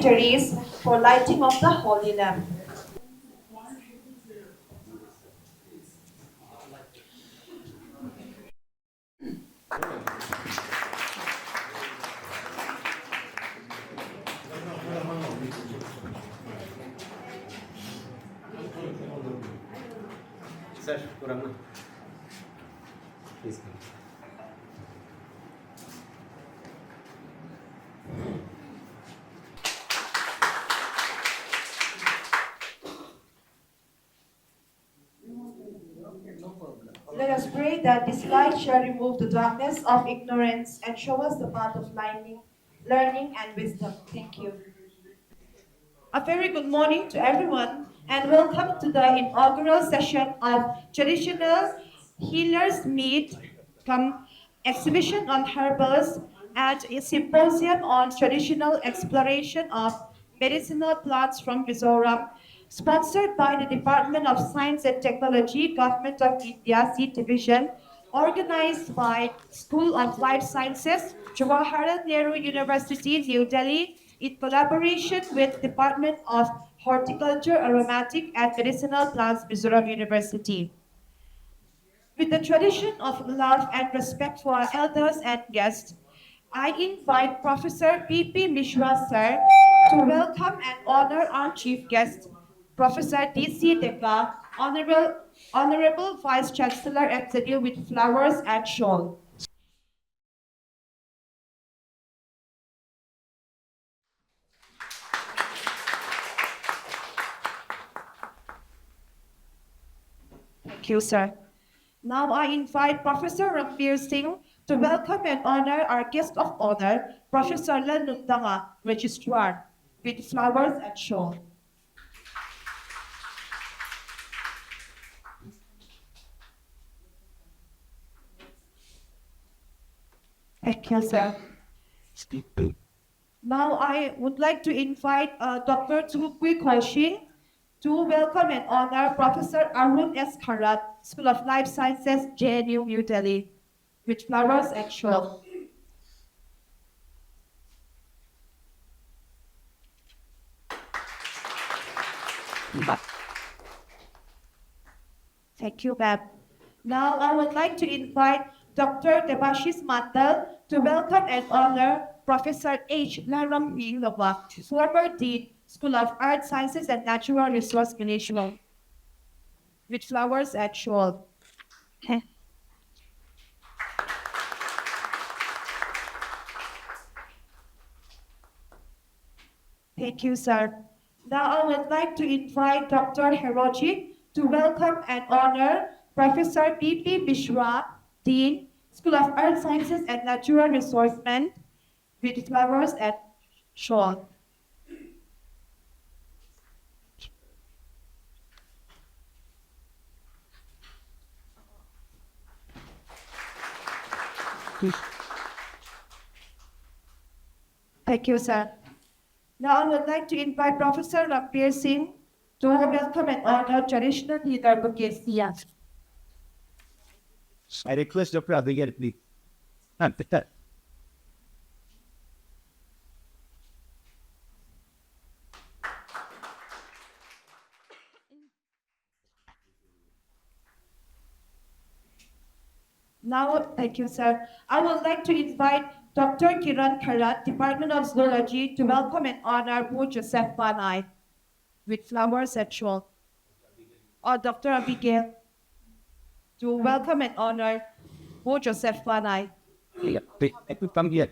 dignitaries for lighting of the holy lamp. Sir, kurang na. Please. Let us pray that this light shall remove the darkness of ignorance and show us the path of learning and wisdom. Thank you. A very good morning to everyone and welcome to the inaugural session of Traditional Healers Meet come exhibition on herbals at a symposium on traditional exploration of medicinal plants from Mizoram, sponsored by the Department of Science and Technology, Government of India, Seed Division, organized by School of Life Sciences, Jawaharlal Nehru University, New Delhi, in collaboration with Department of Horticulture, Aromatic and Medicinal Plants, Mizoram University. With the tradition of love and respect for our elders and guests, I invite Professor P.P. Mishra, sir, to welcome and honor our chief guest, Professor D.C. Deka, Honorable Vice Chancellor at ZU with flowers and shawl. Thank you, sir. Now I invite Professor Ranbir Singh to welcome and honor our guest of honor, Professor Lanundanga, Registrar, with flowers and shawl. Thank you, sir. Now I would like to invite Dr. Tukui Koshi to welcome and honor Professor Arun S. Kharat, School of Life Sciences, JNU, New Delhi, with flowers and shawl. Thank you, ma'am. Now I would like to invite Dr. Debashis Matal to welcome and honor Professor H. Laram Lova, former Dean, School of Art, Sciences and Natural Resource Management, with flowers and shawl. Thank you, sir. Now I would like to invite Dr. Hiroji to welcome and honor Professor P.P. Mishra, Dean, School of Art Sciences and Natural Resources, with flowers and shawl. Thank you, sir. Now I would like to invite Professor Ranbir Singh to welcome and honor traditional leader Bukit Sias. I request Dr. Abigail, please. Now, thank you, sir. I would like to invite Dr. Kiran Kharat, Department of Zoology, to welcome and honor Bu Joseph Banai with flowers and shawl. Or Dr. Abigail to welcome and honor Bu Joseph Banai. Yeah, please, let me come here.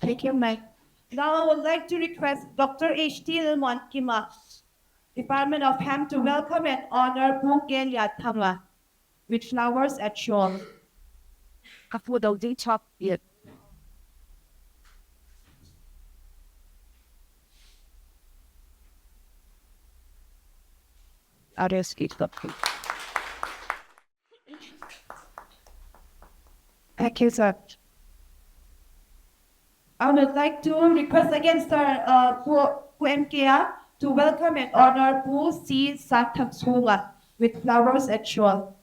Thank you, Mike. Now I would like to request Dr. H.T. Lilman Kima, Department of Ham, to welcome and honor Bu Gen Yatama with flowers and shawl. Kapu daw di chop yet. Others eat the Thank you, sir. I would like to request again, sir, for MKA to welcome and honor Pu Si Sakthamsula with flowers and shawl.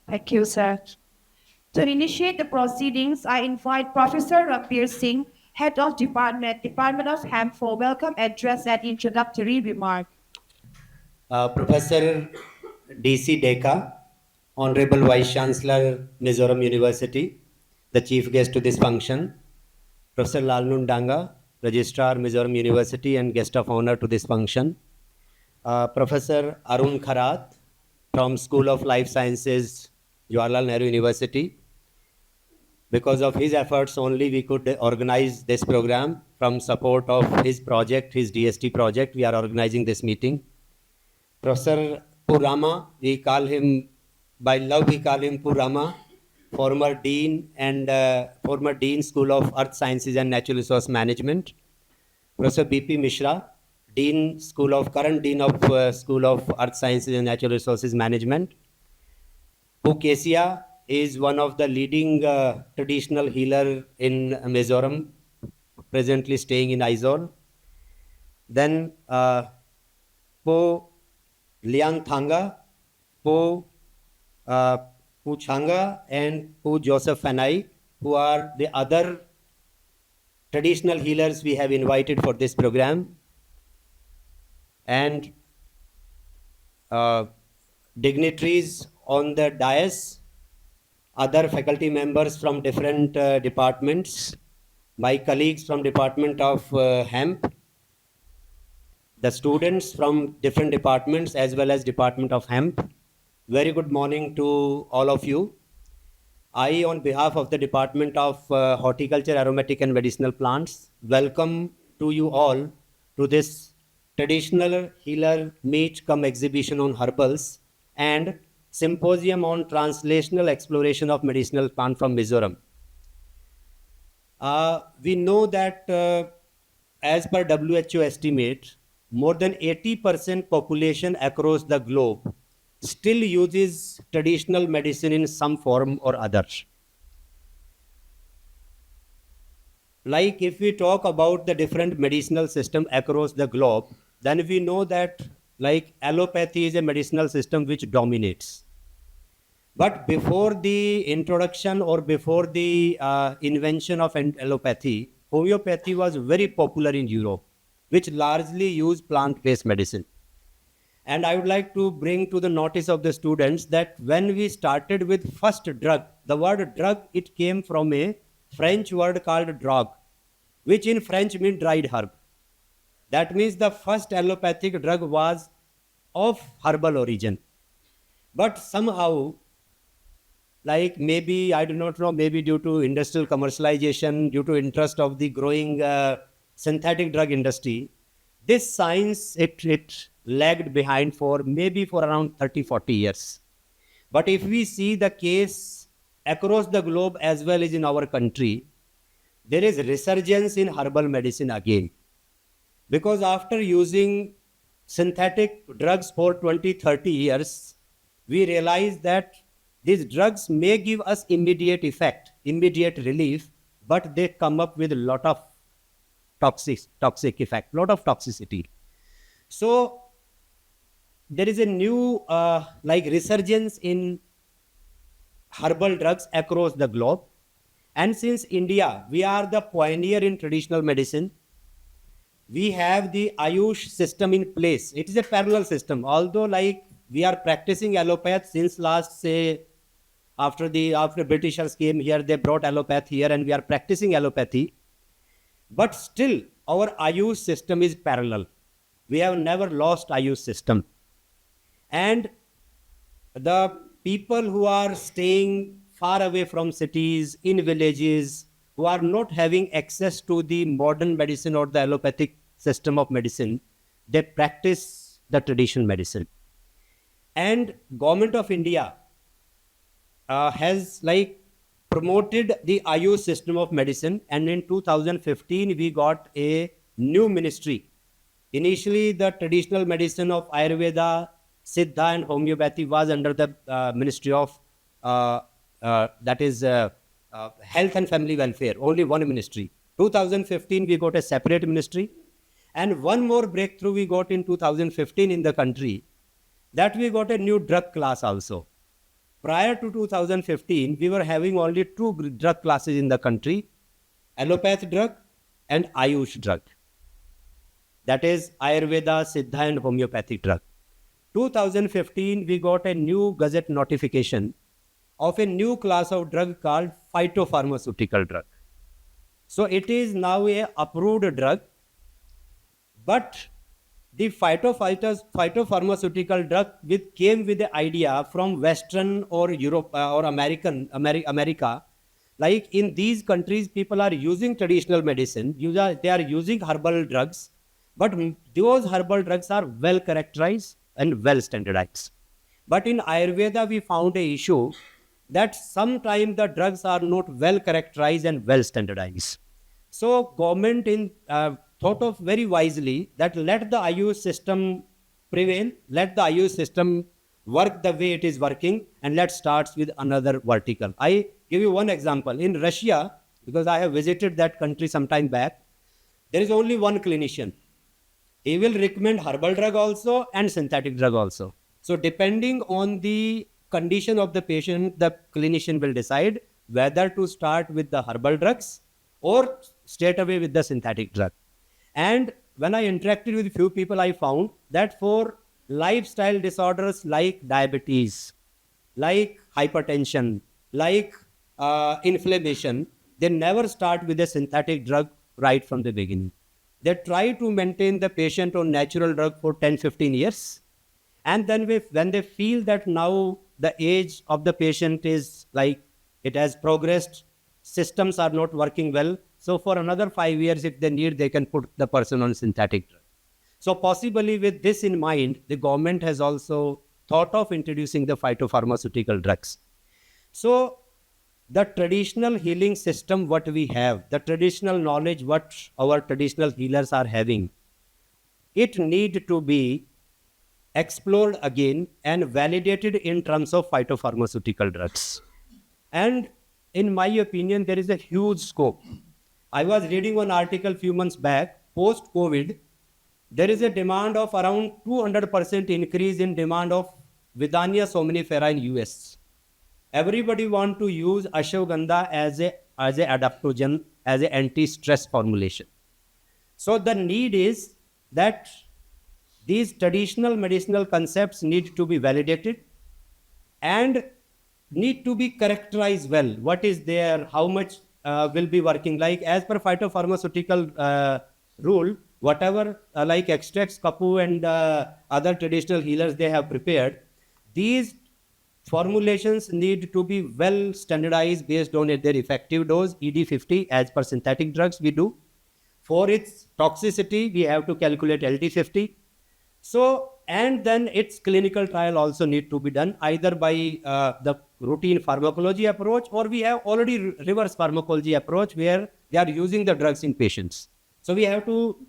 Thank you, sir. To initiate the proceedings, I invite Professor Rambir Singh, Head of Department of Hemp, for welcome address and introductory remark. Professor D.C. Deka, Honorable Vice Chancellor, Mizoram University, the chief guest to this function, Professor Lalnun Danga, Registrar, Mizoram University, and guest of honor to this function, Professor Arun Kharat from School of Life Sciences, Jawaharlal Nehru University. Because of his efforts only we could organize this program. From support of his project, his DST project, we are organizing this meeting. Professor Purama, we call him, by love we call him Purama, former Dean and former Dean School of Earth Sciences and Natural Resource Management. Professor B.P. Mishra, current Dean of School of Earth Sciences and Natural Resources Management. Pukesia is one of the leading traditional healer in Mizoram, presently staying in Aizawl. Then Po Liang Thanga, Po Changa, and Po Joseph Fanai, who are the other traditional healers we have invited for this program. And dignitaries on the dais, other faculty members from different departments, my colleagues from Department of Hemp, the students from different departments as well as Department of Hemp. Very good morning to all of you. I, on behalf of the Department of Horticulture, Aromatic and Medicinal Plants, welcome to you all to this traditional healer meet cum exhibition on herbals and symposium on translational exploration of medicinal plant from Mizoram. We know that as per WHO estimate, more than 80% population across the globe still uses traditional medicine in some form or other. Like if we talk about the different medicinal system across the globe, then we know that like allopathy is a medicinal system which dominates. But before the introduction or before the invention of allopathy, homeopathy was very popular in Europe, which largely used plant-based medicine. And I would like to bring to the notice of the students that when we started with first drug, the word drug, it came from a French word called drogue, which in French means dried herb. That means the first allopathic drug was of herbal origin. But somehow, like maybe, I do not know, maybe due to industrial commercialization, due to interest of the growing synthetic drug industry, this science, it lagged behind for maybe for around 30-40 years. But if we see the case across the globe as well as in our country, there is resurgence in herbal medicine again. Because after using synthetic drugs for 20-30 years, we realize that these drugs may give us immediate effect, immediate relief, but they come up with a lot of toxic effect, lot of toxicity. So there is a new like resurgence in herbal drugs across the globe. And since India, we are the pioneer in traditional medicine, we have the Ayush system in place. It is a parallel system. Although like we are practicing allopath since last, say, after Britishers came here, they brought allopath here and we are practicing allopathy. But still, our Ayush system is parallel. We have never lost Ayush system. And the people who are staying far away from cities, in villages, who are not having access to the modern medicine or the allopathic system of medicine, they practice the traditional medicine. And Government of India has like promoted the Ayush system of medicine, and in 2015 we got a new ministry. Initially, the traditional medicine of Ayurveda, Siddha, and homeopathy was under the Ministry of uh, that is Health and Family Welfare, only one ministry. 2015, we got a separate ministry. And one more breakthrough we got in 2015 in the country, that we got a new drug class also. Prior to 2015, we were having only two drug classes in the country, allopath drug and Ayush drug. That is Ayurveda, Siddha, and homeopathic drug. 2015, we got a new gazette notification of a new class of drug called phytopharmaceutical drug. So it is now a approved drug, but the phytopharmaceutical drug came with the idea from Western or Europe or America. Like in these countries, people are using traditional medicine. They are using herbal drugs, but those herbal drugs are well characterized and well standardized. But in Ayurveda, we found a issue that sometimes the drugs are not well characterized and well standardized. So government thought of very wisely that let the Ayush system prevail, let the Ayush system work the way it is working, and let's start with another vertical. I give you one example. In Russia, because I have visited that country some time back, there is only one clinician. He will recommend herbal drug also and synthetic drug also. So depending on the condition of the patient, the clinician will decide whether to start with the herbal drugs or straight away with the synthetic drug. And when I interacted with few people, I found that for lifestyle disorders like diabetes, like hypertension, like inflammation, they never start with a synthetic drug right from the beginning. They try to maintain the patient on natural drug for 10-15 years. And then when they feel that now the age of the patient is like it has progressed, systems are not working well, so for another 5 years, if they need, they can put the person on synthetic drug. So possibly with this in mind, the government has also thought of introducing the phytopharmaceutical drugs. So the traditional healing system, what we have, the traditional knowledge, what our traditional healers are having, it need to be explored again and validated in terms of phytopharmaceutical drugs. And in my opinion, there is a huge scope. I was reading one article few months back, post-COVID, there is a demand of around 200% increase in demand of Vidania somnifera in US. Everybody want to use ashwagandha as a adaptogen, as an anti-stress formulation. So the need is that these traditional medicinal concepts need to be validated and need to be characterized well. What is there? How much will be working? Like as per phytopharmaceutical rule, whatever like extracts, kapu and other traditional healers they have prepared, these formulations need to be well standardized based on their effective dose, ED50 as per synthetic drugs we do. For its toxicity, we have to calculate LD50. So, and then its clinical trial also need to be done either by the routine pharmacology approach, or we have already reverse pharmacology approach where they are using the drugs in patients. So we have to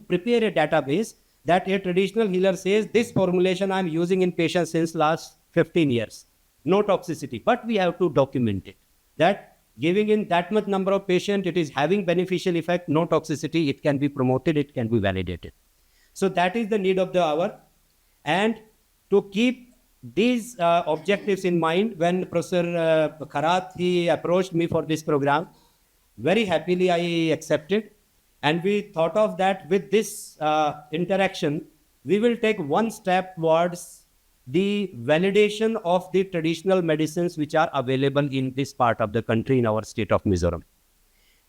prepare a database that a traditional healer says this formulation I am using in patients since last 15 years, no toxicity, but we have to document it. That giving in that much number of patients, it is having beneficial effect, no toxicity, it can be promoted, it can be validated. So that is the need of the hour. And to keep these objectives in mind, when Professor Kharath, he approached me for this program, very happily I accepted. And we thought of that with this interaction, we will take one step towards the validation of the traditional medicines which are available in this part of the country, in our state of Mizoram.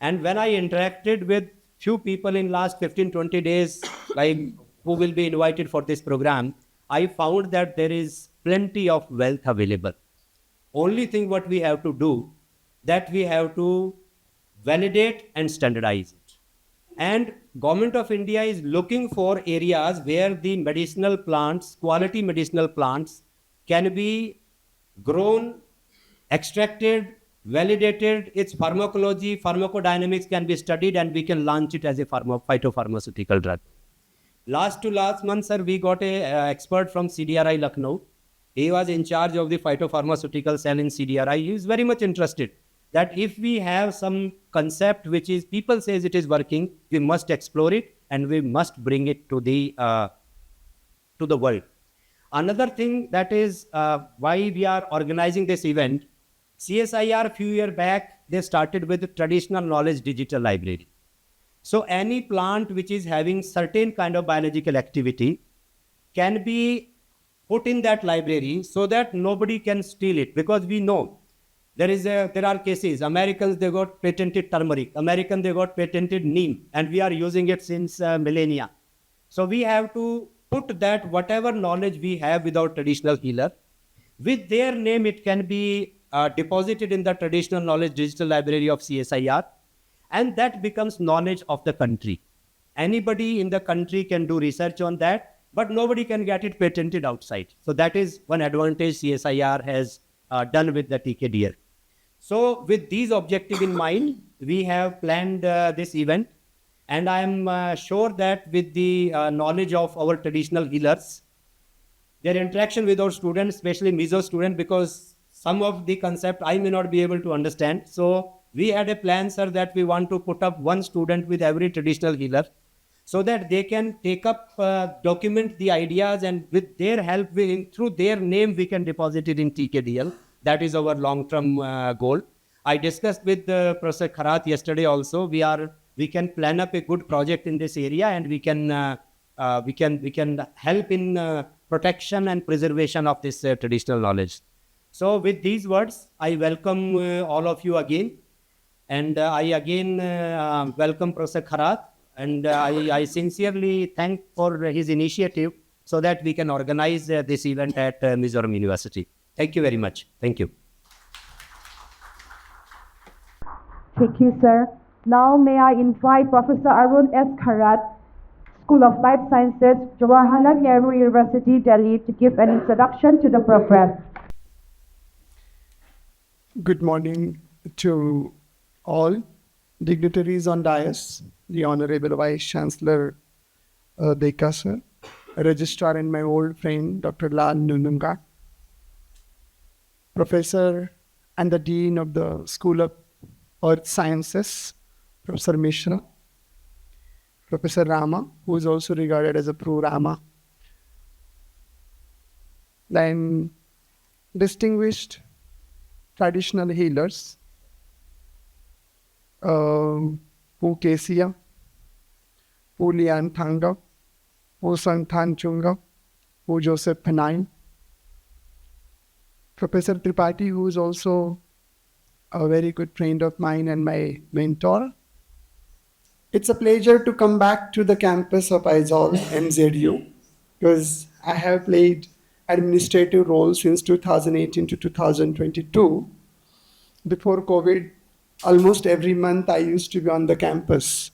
And when I interacted with few people in last 15-20 days, like who will be invited for this program, I found that there is plenty of wealth available. Only thing what we have to do, that we have to validate and standardize it. And Government of India is looking for areas where the medicinal plants, quality medicinal plants can be grown, extracted, validated its pharmacology, pharmacodynamics can be studied, and we can launch it as a phytopharmaceutical drug. Last to last month, sir, we got a expert from CDRI Lucknow. He was in charge of the phytopharmaceutical cell in CDRI. He is very much interested that if we have some concept which is people says it is working, we must explore it and we must bring it to the world. Another thing that is why we are organizing this event, CSIR a few years back, they started with traditional knowledge digital library. So any plant which is having certain kind of biological activity can be put in that library so that nobody can steal it, because we know there are cases. Americans, they got patented turmeric. American, they got patented neem, and we are using it since millennia. So we have to put that whatever knowledge we have with our traditional healer, with their name, it can be deposited in the traditional knowledge digital library of CSIR, and that becomes knowledge of the country. Anybody in the country can do research on that, but nobody can get it patented outside. So that is one advantage CSIR has done with the TKDL. So with these objectives in mind, we have planned this event, and I am sure that with the knowledge of our traditional healers, their interaction with our students, especially Mizo students, because some of the concept I may not be able to understand. So we had a plan, sir, that we want to put up one student with every traditional healer so that they can take up, document the ideas, and with their help, through their name, we can deposit it in TKDL. That is our long-term goal. I discussed with Professor Kharat yesterday also. We can plan up a good project in this area, and we can help in protection and preservation of this traditional knowledge. So with these words, I welcome all of you again. And I again welcome Professor Kharat, and I sincerely thank for his initiative so that we can organize this event at Mizoram University. Thank you very much. Thank you. Thank you, sir. Now may I invite Professor Arun S. Kharat, School of Life Sciences, Jawaharlal Nehru University, Delhi, to give an introduction to the program. Good morning to all dignitaries on dais, the Honorable Vice Chancellor Deka sir, Registrar and my old friend Dr. Lal Nununga, Professor and the Dean of the School of Earth Sciences, Professor Mishra, Professor Rama, who is also regarded as a pro-Rama, then distinguished traditional healers, Pu Kesia, Pu Lian Thanga, Pu Santhan Chunga, Pu Joseph Panain, Professor Tripathi, who is also a very good friend of mine and my mentor. It's a pleasure to come back to the campus of Aizawl MZU, because I have played administrative role since 2018 to 2022. Before COVID, almost every month I used to be on the campus.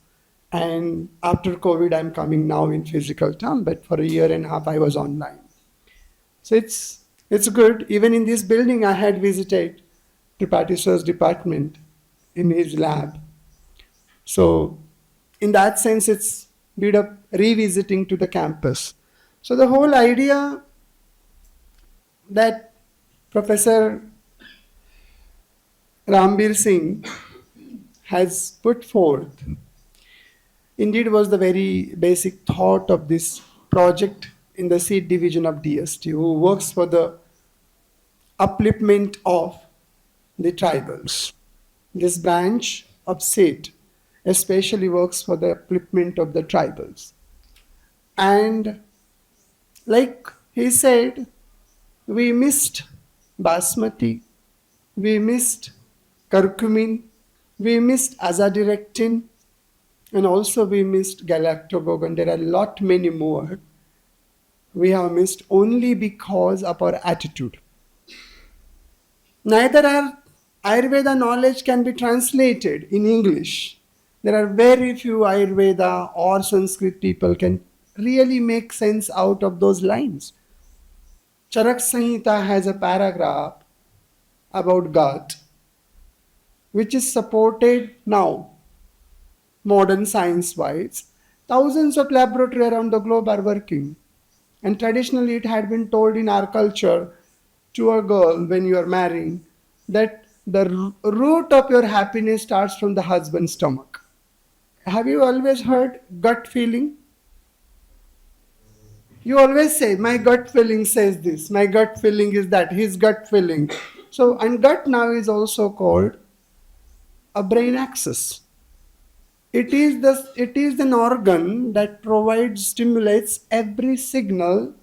And after COVID, I'm coming now in physical term, but for a year and a half, I was online. So it's good. Even in this building, I had visited Tripathi sir's department in his lab. So in that sense, it's a bit of revisiting to the campus. So the whole idea that Professor Rambir Singh has put forth indeed was the very basic thought of this project in the seed division of DST, who works for the upliftment of the tribals. This branch of seed especially works for the upliftment of the tribals. And like he said, we missed Basmati, we missed curcumin, we missed azadirachtin, and also we missed galactogogon. There are a lot many more we have missed only because of our attitude. Neither our Ayurveda knowledge can be translated in English. There are very few Ayurveda or Sanskrit people can really make sense out of those lines. Charak Samhita has a paragraph about gut, which is supported now, modern science-wise. Thousands of laboratories around the globe are working. And traditionally, it had been told in our culture to a girl when you are marrying that the root of your happiness starts from the husband's stomach. Have you always heard gut feeling? You always say, my gut feeling says this, my gut feeling is that, his gut feeling. So, and gut now is also called a brain axis. It is an organ that provides, stimulates every signal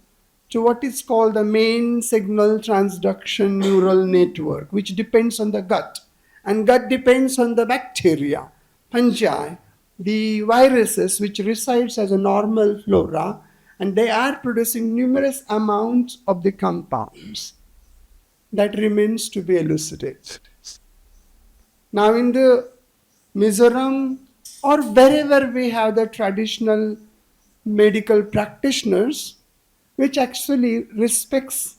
to what is called the main signal transduction neural network, which depends on the gut. And gut depends on the bacteria, fungi, the viruses which resides as a normal flora, and they are producing numerous amounts of the compounds that remains to be elucidated. Now in the Mizoram or wherever we have the traditional medical practitioners which actually respects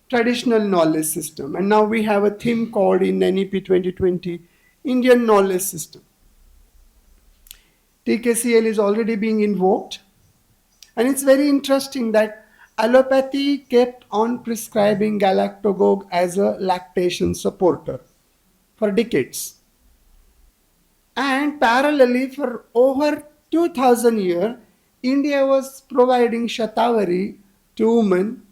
traditional knowledge system, and now we have a theme called in NEP 2020 Indian knowledge system. TKCL is already being invoked, and it's very interesting that allopathy kept on prescribing galactagogue as a lactation supporter for decades. And parallelly, for over 2000 years, India was providing Shatavari to women.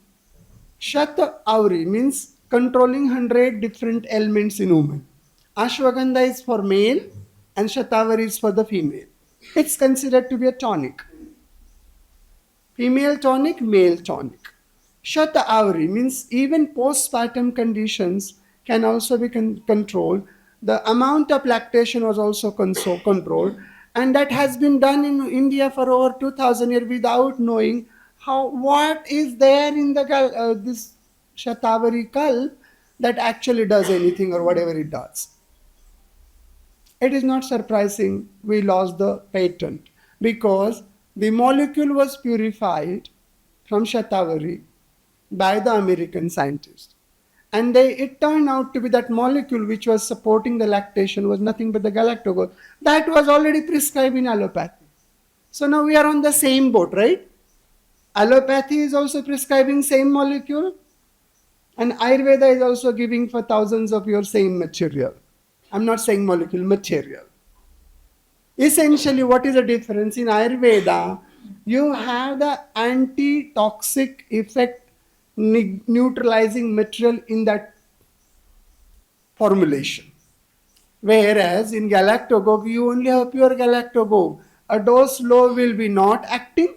Shatavari means controlling 100 different elements in women. Ashwagandha is for male and Shatavari is for the female. It's considered to be a tonic. Female tonic, male tonic. Shatavari means even postpartum conditions can also be controlled. The amount of lactation was also controlled, and that has been done in India for over 2000 years without knowing what is there in the this Shatavari kalp that actually does anything or whatever it does. It is not surprising we lost the patent because the molecule was purified from Shatavari by the American scientists. And it turned out to be that molecule which was supporting the lactation was nothing but the galactagogue. That was already prescribed in allopathy. So now we are on the same boat, right? Allopathy is also prescribing same molecule, and Ayurveda is also giving for thousands of your same material. I'm not saying molecule, material. Essentially, what is the difference? In Ayurveda, you have the anti-toxic effect neutralizing material in that formulation. Whereas in galactagogue, you only have pure galactagogue. A dose low will be not acting,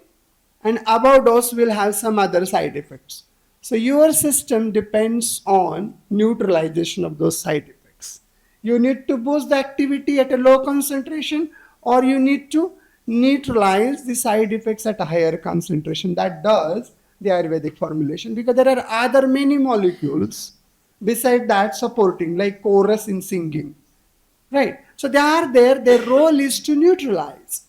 and above dose will have some other side effects. So your system depends on neutralization of those side effects. You need to boost the activity at a low concentration, or you need to neutralize the side effects at a higher concentration. That does the Ayurvedic formulation, because there are other many molecules beside that supporting, like chorus in singing, right? So they are there, their role is to neutralize.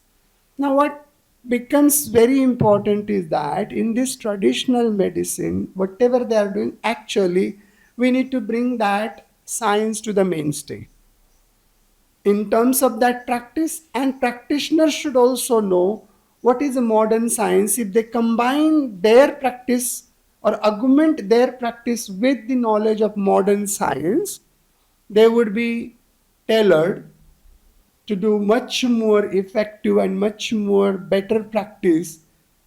Now what becomes very important is that in this traditional medicine, whatever they are doing, actually we need to bring that science to the mainstay in terms of that practice, and practitioners should also know what is a modern science. If they combine their practice or augment their practice with the knowledge of modern science, they would be tailored to do much more effective and much more better practice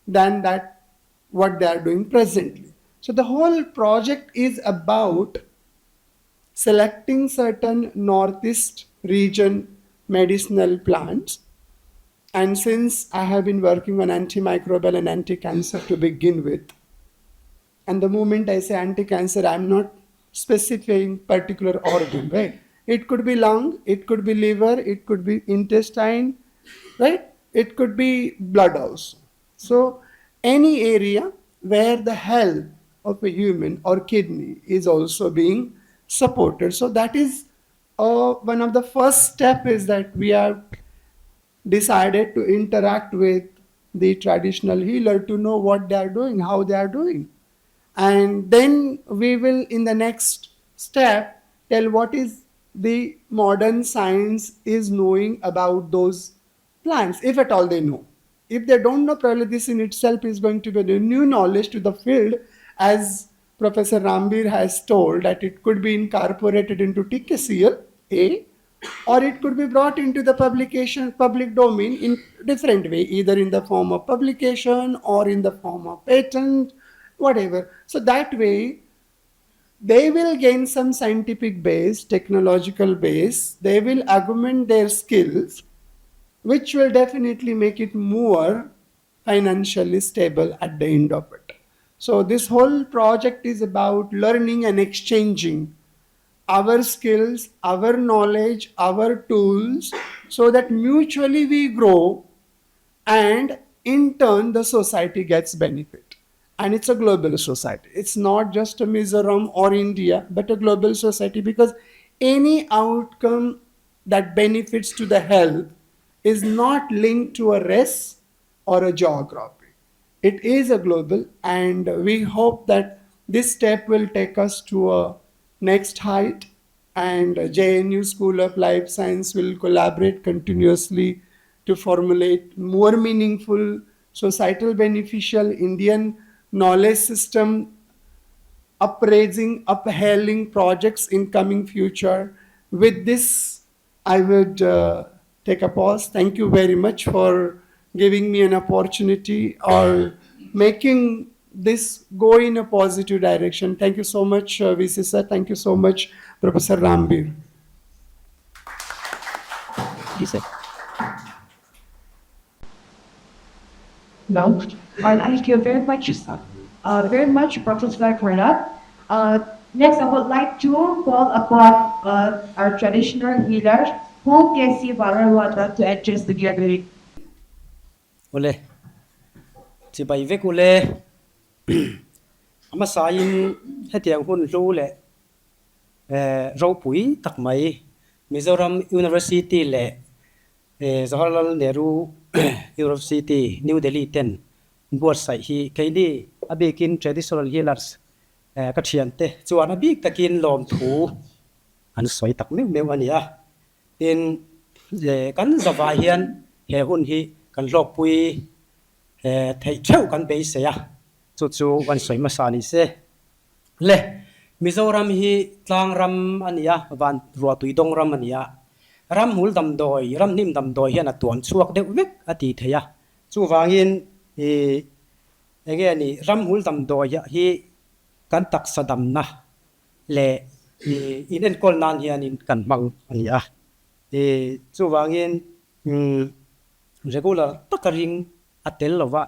than that what they are doing presently. So the whole project is about selecting certain northeast region medicinal plants. And since I have been working on antimicrobial and anti-cancer to begin with, and the moment I say anti-cancer, I'm not specifying particular organ, right? It could be lung, it could be liver, it could be intestine, right? It could be blood also. So any area where the health of a human or kidney is also being supported. So that is one of the first step is that we have decided to interact with the traditional healer to know what they are doing, how they are doing. And then we will in the next step tell what is the modern science is knowing about those plants, if at all they know. If they don't know, probably this in itself is going to be a new knowledge to the field, as Professor Rambir has told, that it could be incorporated into TKCL, A, or it could be brought into the public domain in different way, either in the form of publication or in the form of patent, whatever. So that way, they will gain some scientific base, technological base, they will augment their skills, which will definitely make it more financially stable at the end of it. So this whole project is about learning and exchanging our skills, our knowledge, our tools, so that mutually we grow, and in turn the society gets benefit. And it's a global society. It's not just a Mizoram or India, but a global society, because any outcome that benefits to the health is not linked to a race or a geography. It is a global, and we hope that this step will take us to a next height, and JNU School of Life Science will collaborate continuously to formulate more meaningful, societal beneficial Indian knowledge system upraising, uphailing projects in coming future. With this, I would take a pause. Thank you very much for giving me an opportunity or making this go in a positive direction. Thank you so much, VC sir. Thank you so much, Professor Rambir. He said. No, thank you very much, Professor, for that. Next, I would like to call upon our traditional healers, who can see Varawata to address the gathering. Ule, si bai vek ule, ama sain hetiang hun lu le, rau pui tak mai, Mizoram University le, Jawaharlal Nehru University, New Delhi ten, buat sai hi kaini abikin traditional healers, kachiante, chuan abik takin lom thu, an soi tak meu ania, tin kan zawa hian he hun hi kan lok pui thei theu kan be se ya chu kan soi ma sa ni se le Mizoram hi tlang ram ania van ro tui dong ram ania ram hul dam doi ram nim dam doi hian a tuam chuak deuh vek ati theya chu wangin ege ni ram hul dam doi hi kan tak sadam na le in en kol nan hian in kan mang ania chu wangin regular takaring atel lova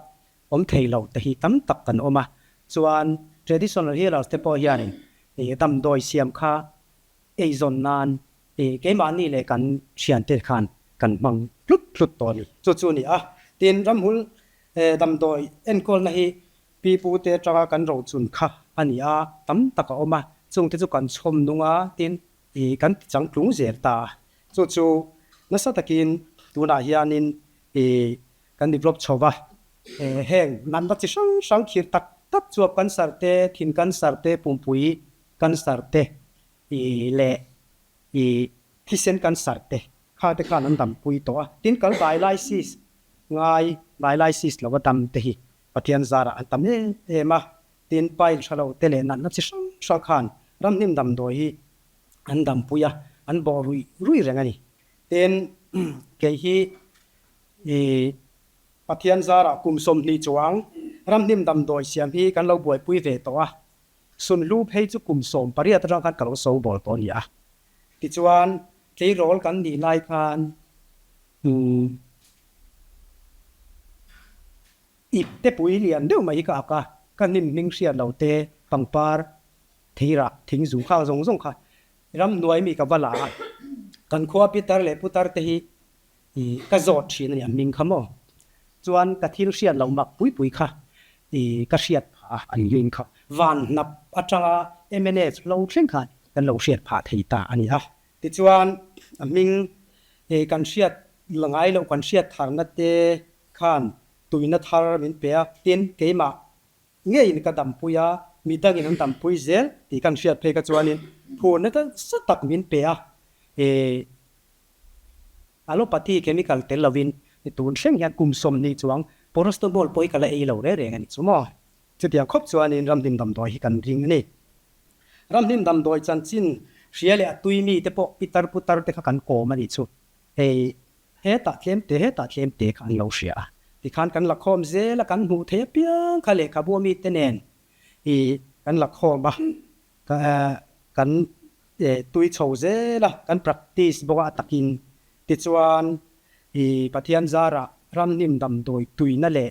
om theilo te hi tam tak kan oma chuan traditional healers te po hian dam doi siam kha zon nan ke mani le kan chian te khan kan mang tlut ton chu ni tin ramhul dam doi en kol na hi pi pu te traga kan ro chun kha ania tam tak oma chung te chu kan chom nunga tin kan chang tlung zer ta chu nasa takin tuna hianin kan develop chowa heng nan da chi sang khir tak chuap kan sarte thin kan sarte pumpui kan sarte le thisen kan sarte kha te kan an dam pui to tin kal dialysis ngai dialysis lo dam te hi pathian zara an tam ma tin pai thalo te le nan chi sang khan ram nim dam doi hi an dam puya an bo rui rengani ten ke hi pathian zara kum som ni chuang ram nim dam doi siam hi kan lo boi pui ve to sun lu phei chu kum som paria ta kan kalo so bol to ni ti chuan tlei rol kan ni lai khan ip te pui lian deuh mai ka kan nim ning sia lo te pangpar theira thing zu kha zong kha ram nuai mi ka bala kan khwa pitar le putar te hi ka zot thin ni ming khamo chuan ka thil sian lo mak pui kha ka siat an yin kha van nap atanga MNF lo thleng khan kan lo siat pha theita ani ti chuan ming kan siat langai lo kan siat tharna te khan tuina thar min pe tin keima nge in ka dam puya mi dang in dam pui zel ti kan siat phe ka chuanin phone na ta satak min pe allopathy chemical tel lovin ni tun seng hian kum som ni chuang paracetamol poi kala ei lo re reng ani chumo chutiang khop chuan in ram dim dam doi hi kan ring ni ram dim dam doi chan chin hriale atui mi te po pitar putar te kha kan ko mani chu he ta tlem te kan lo hria ti khan kan la khom zela kan hu the piang khale kha bu mi te nen kan la khom ba kan tui chho zela kan practice boka takin ti chuan pathian zara ram nim dam doi tui na le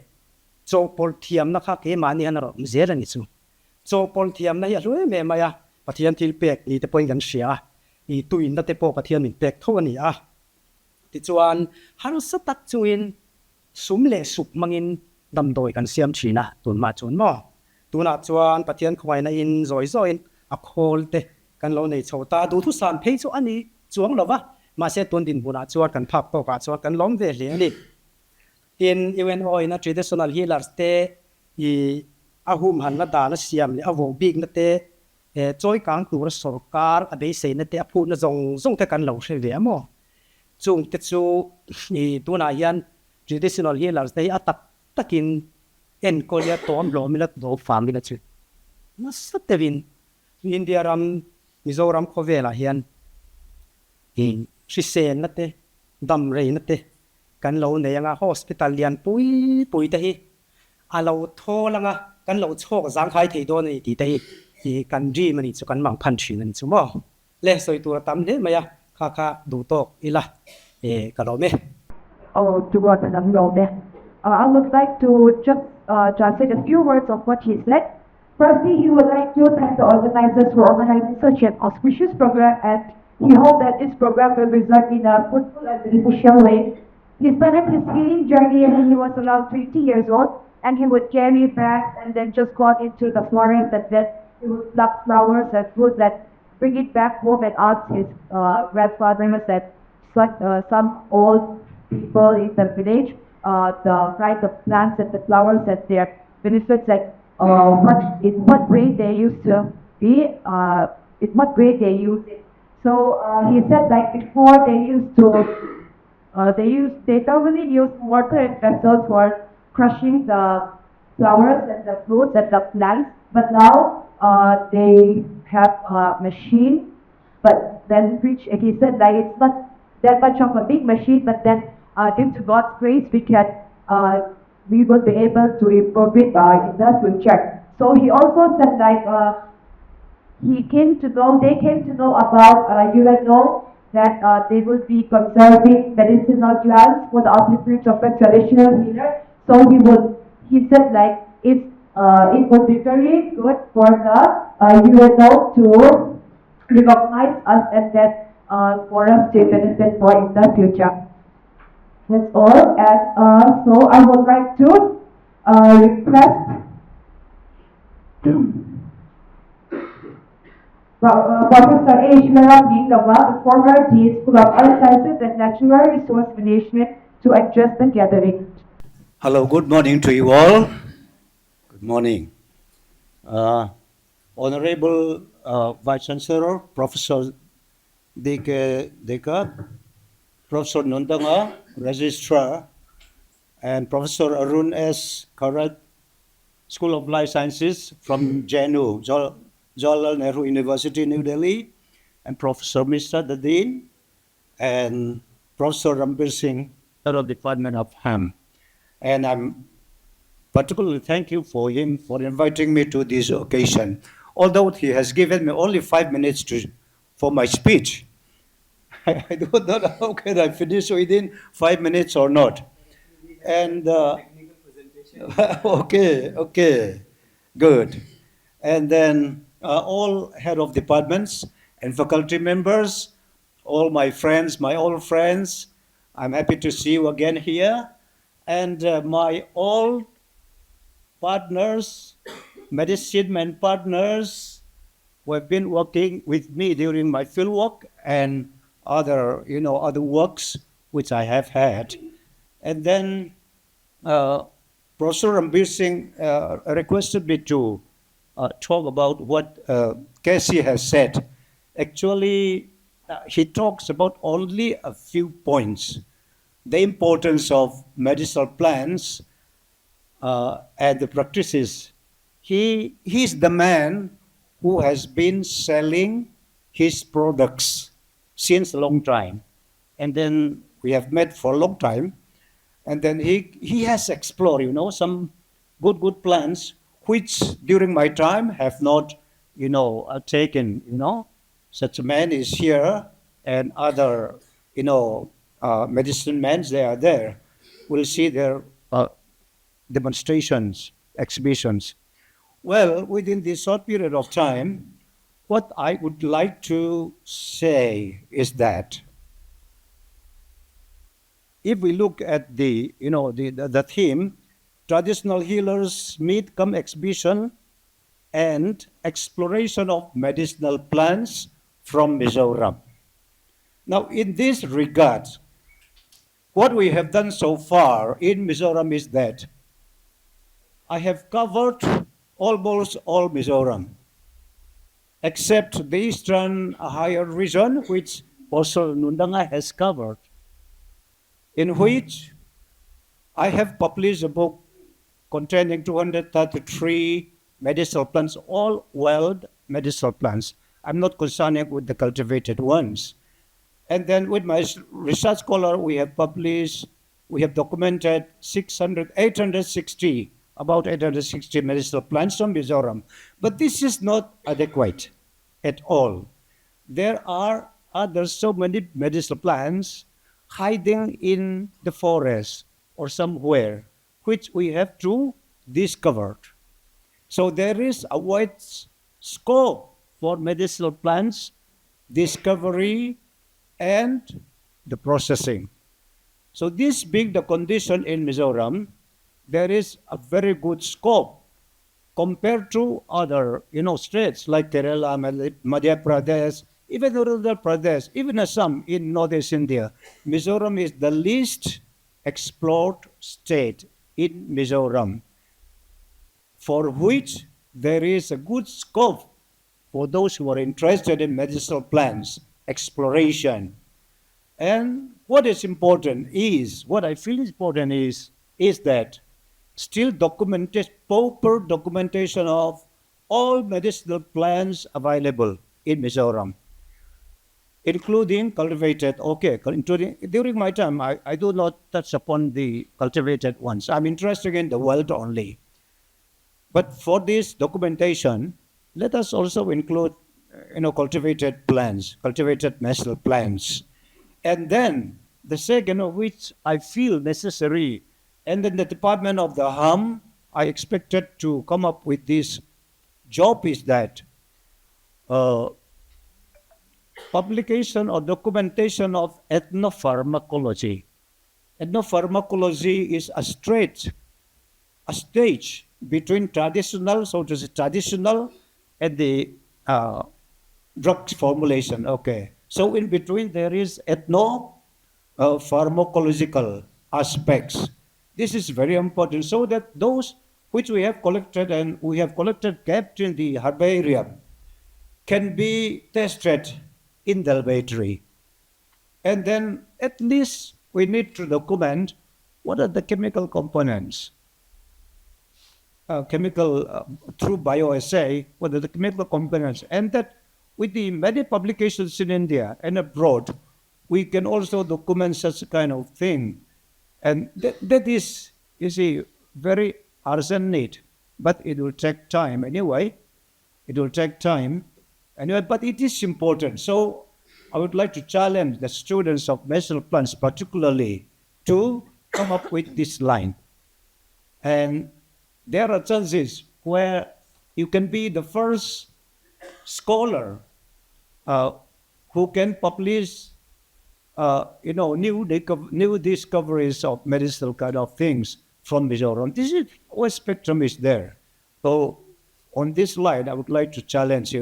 cho pol thiam na kha ke mani an ro zela ni chu cho pol thiam na ya hlue me maya pathian thil pek ni te point kan hria tui na te po pathian min pek tho ani ti chuan har sa tak chuin sum le sup mangin dam doi kan siam thina tun ma chun mo tuna chuan pathian khwai na in zoi a khol te kan lo nei chota du thu san phei chu ani chuang lova ma se ton din buna chuan kan phak to ka chuan kan lom ve hle ani in even oi na traditional healers te ahum han na da na siam le awo big na te choi kang tur sarkar a be se na te a phu na zong te kan lo hre ve mo chung te chu tuna hian traditional healers te atak takin en kolia tom lo milat do family chu na satevin India ram Mizoram khovela hian sen na te dam rei na te kan lo ne anga hospital lian pui te hi alo tho langa kan lo chok zang khai thei do ni ti te hi kan ri mani chu kan mang phan thin ani chu mo le soi tur tam le maya kha du tok ila ka lo me Towards the Rome. I would like to just translate a few words of what he said. Firstly, he would like to thank the organizers for organizing such an auspicious program, and he hoped that this program will result in a fruitful and beneficial way. He started his healing journey when he was around 20 years old, and he would carry bags and then just go out into the forest, and then he would pluck flowers and fruits and bring it back home and ask his grandfather that some old people in the village the kind of plants and the flowers and their benefits and in what way they used to be, in what way they use it. So he said like before they used to, they normally use mortar and vessels for crushing the flowers and the fruits and the plants, but now they have a machine. But then which he said like it's not that much of a big machine, but then due to God's grace we will be able to improve it in the future. So he also said like they came to know about UNO that they will be conserving medicinal plants for the upliftment of a traditional healer. So he said like it would be very good for the UNO to recognize us and that for us to benefit more in the future. That's all. And so I would like to request Professor A. Shmaram the former Dean, School of Earth Sciences and Natural Resource Management, to address the gathering. Hello, good morning to you all. Good morning. Honorable Vice Chancellor, Professor Deka, Professor Nondanga, Registrar, and Professor Arun S. Karat, School of Life Sciences from JNU, Jawaharlal Nehru University, New Delhi, and Professor Mishra, the Dean, and Professor Rambir Singh, Head of Department of HAM. And I'm particularly thank you for him for inviting me to this occasion, although he has given me only 5 minutes for my speech. I don't know how can I finish within 5 minutes or not. And okay, good. And then all head of departments and faculty members, all my friends, my old friends, I'm happy to see you again here. And my old partners, medicine men partners, who have been working with me during my field work and other works which I have had. And then Professor Rambir Singh requested me to talk about what Casey has said. Actually, he talks about only a few points. The importance of medicinal plants and the practices. He's the man who has been selling his products since a long time. And then we have met for a long time. And then he has explored, some good plants, which during my time have not, taken, Such a man is here and other, medicine men, they are there. We'll see their demonstrations, exhibitions. Well, within this short period of time, what I would like to say is that if we look at the theme, traditional healers meet come exhibition and exploration of medicinal plants from Mizoram. Now, in this regard, what we have done so far in Mizoram is that I have covered almost all Mizoram, except the eastern higher region, which also Nundanga has covered, in which I have published a book containing 233 medicinal plants, all wild medicinal plants. I'm not concerning with the cultivated ones. And then with my research scholar, we have documented 860, about 860 medicinal plants from Mizoram. But this is not adequate at all. There are so many medicinal plants hiding in the forest or somewhere, which we have to discover. So there is a wide scope for medicinal plants discovery and the processing. So this being the condition in Mizoram, there is a very good scope compared to other, states like Kerala, Madhya Pradesh, even Arunachal Pradesh, even Assam in northeast India. Mizoram is the least explored state in Mizoram, for which there is a good scope for those who are interested in medicinal plants, exploration. And what is important is, what I feel is important is that still proper documentation of all medicinal plants available in Mizoram, including cultivated, during my time, I do not touch upon the cultivated ones. I'm interested in the wild only. But for this documentation, let us also include, cultivated plants, cultivated medicinal plants. And then the second of which I feel necessary, and then the Department of the Hum, I expected to come up with this job is that publication or documentation of ethnopharmacology. Ethnopharmacology is a stage between traditional and the drug formulation. Okay. So in between there is pharmacological aspects. This is very important so that those which we have collected kept in the herbarium can be tested in the laboratory. And then at least we need to document what are the chemical components. Through bioassay, what are the chemical components. And that with the many publications in India and abroad, we can also document such a kind of thing. And that is, very urgent need. But it will take time anyway. But it is important. So I would like to challenge the students of medicinal plants particularly to come up with this line. And there are chances where you can be the first scholar who can publish new discoveries of medicinal kind of things from Mizoram. This is what spectrum is there. So on this slide, I would like to challenge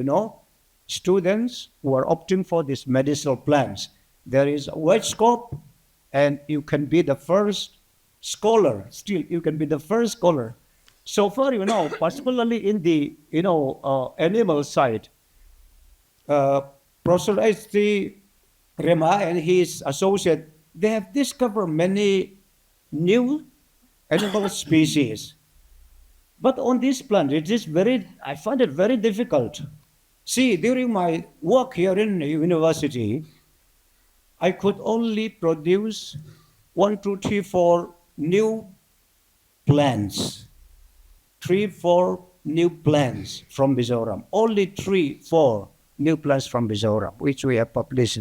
students who are opting for these medicinal plants. There is a wide scope, and you can be the first scholar. Still, you can be the first scholar. So far, particularly in the animal side, Professor H.T. Rema and his associate, they have discovered many new animal species. But on this plant, I find it very difficult. See, during my work here in the university, I could only produce 1, 2, 3, 4 new plants. 3, 4 new plants from Mizoram. Only 3, 4 new plants from Mizoram, which we have published.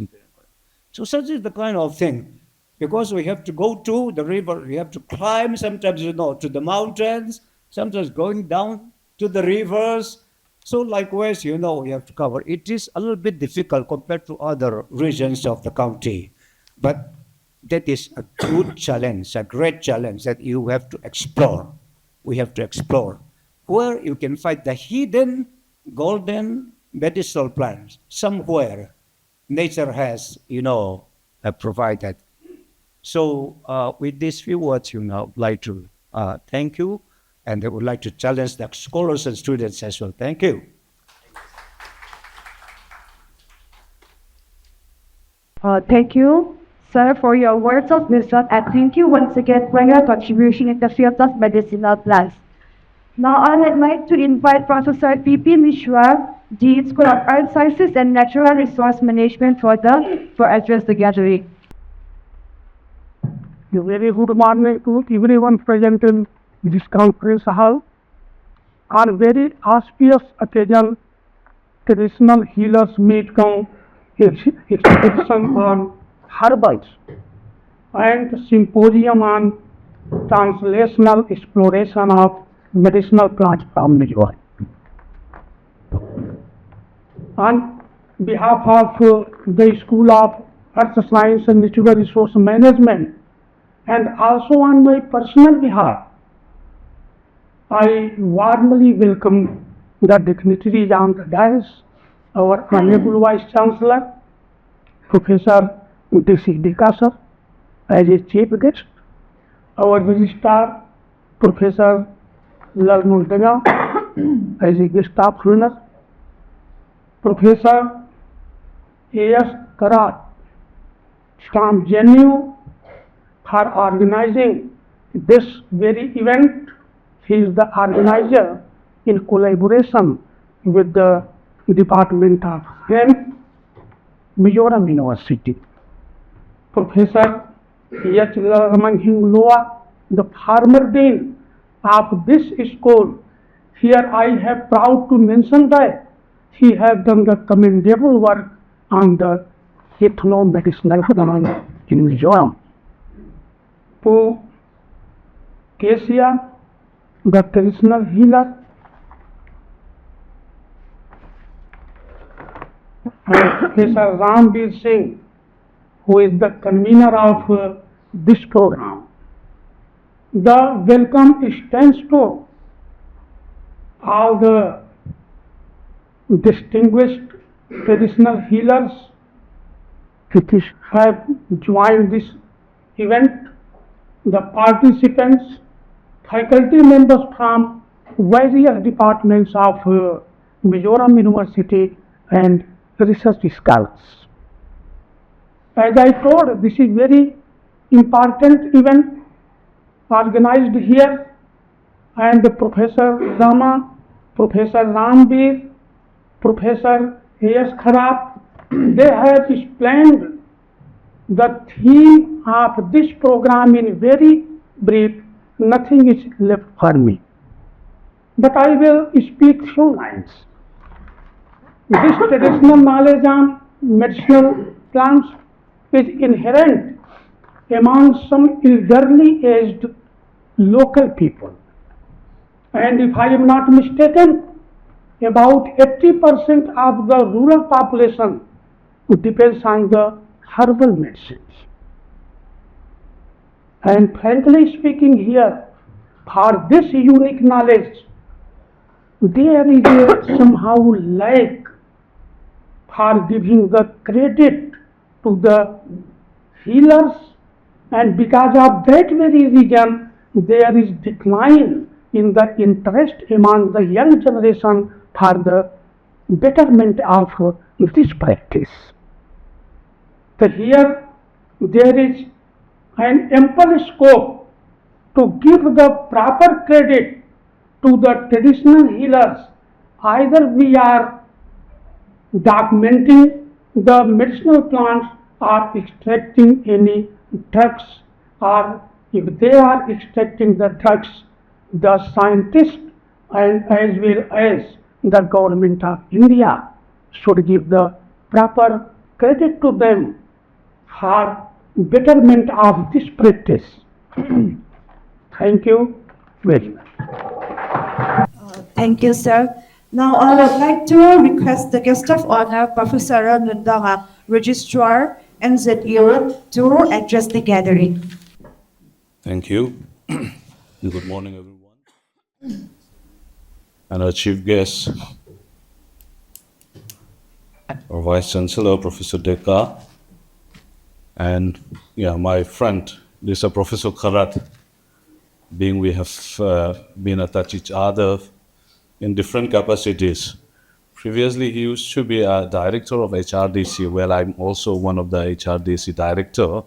So such is the kind of thing. Because we have to go to the river, we have to climb sometimes, to the mountains, sometimes going down to the rivers. So likewise, we have to cover. It is a little bit difficult compared to other regions of the county. But that is a good challenge, a great challenge that you have to explore. We have to explore where you can find the hidden golden medicinal plants. Somewhere nature has, provided. So with these few words, I'd like to thank you, and I would like to challenge the scholars and students as well. Thank you. Thank you, sir, for your words of wisdom, and thank you once again for your contribution in the field of medicinal plants. Now, I'd like to invite Professor P.P. Mishra, Dean School of Earth Sciences and Natural Resource Management for address the gathering. A very good morning to everyone present in this conference hall. On very auspicious occasion, traditional healers meet come exhibition on herbals and symposium on translational exploration of medicinal plants from Mizoram. On behalf of the School of Earth Science and Natural Resource Management, and also on my personal behalf, I warmly welcome the dignitaries on the dais, our Honorable Vice Chancellor, Professor D.C. Dekasar, as a chief guest, our Registrar, Professor Lalmul Daga, as a guest of honor, Professor A.S. Karat, from JNU, for organizing this very event. He is the organizer in collaboration with the Department of Health, Mizoram University. Professor H. Ramanhing Loa, the former dean of this school. Here I have proud to mention that he has done the commendable work on the ethno-medicinal phenomenon in Mizoram. To Kesia, the traditional healer, and Professor Rambir Singh, who is the convener of this program. The welcome extends to all the distinguished traditional healers which have joined this event, the participants, faculty members from various departments of Mizoram University, and research scholars. As I told, this is very important event organized here, and Professor Rama, Professor Rambir, Professor A.S. Kharab, they have explained the theme of this program in very brief. Nothing is left for me, but I will speak few lines. This traditional knowledge on medicinal plants is inherent among some elderly aged local people, and if I am not mistaken, about 80% of the rural population depends on the herbal medicines. And frankly speaking here, for this unique knowledge, there is somehow lack for giving the credit to the healers, and because of that very reason, there is decline in the interest among the young generation for the betterment of this practice. So here there is an ample scope to give the proper credit to the traditional healers. Either we are documenting the medicinal plants or extracting any drugs, or if they are extracting the drugs, the scientists and as well as the government of India should give the proper credit to them for betterment of this practice. Thank you very much. Thank you, sir. Now, I would like to request the guest of honor, Professor Nundanga, Registrar, NZU, to address the gathering. Thank you. Good morning, everyone. And our chief guest, our Vice Chancellor, Professor Deka, and my friend, this is Professor Karat, being we have been attached each other in different capacities. Previously, he used to be a director of HRDC, where I'm also one of the HRDC director.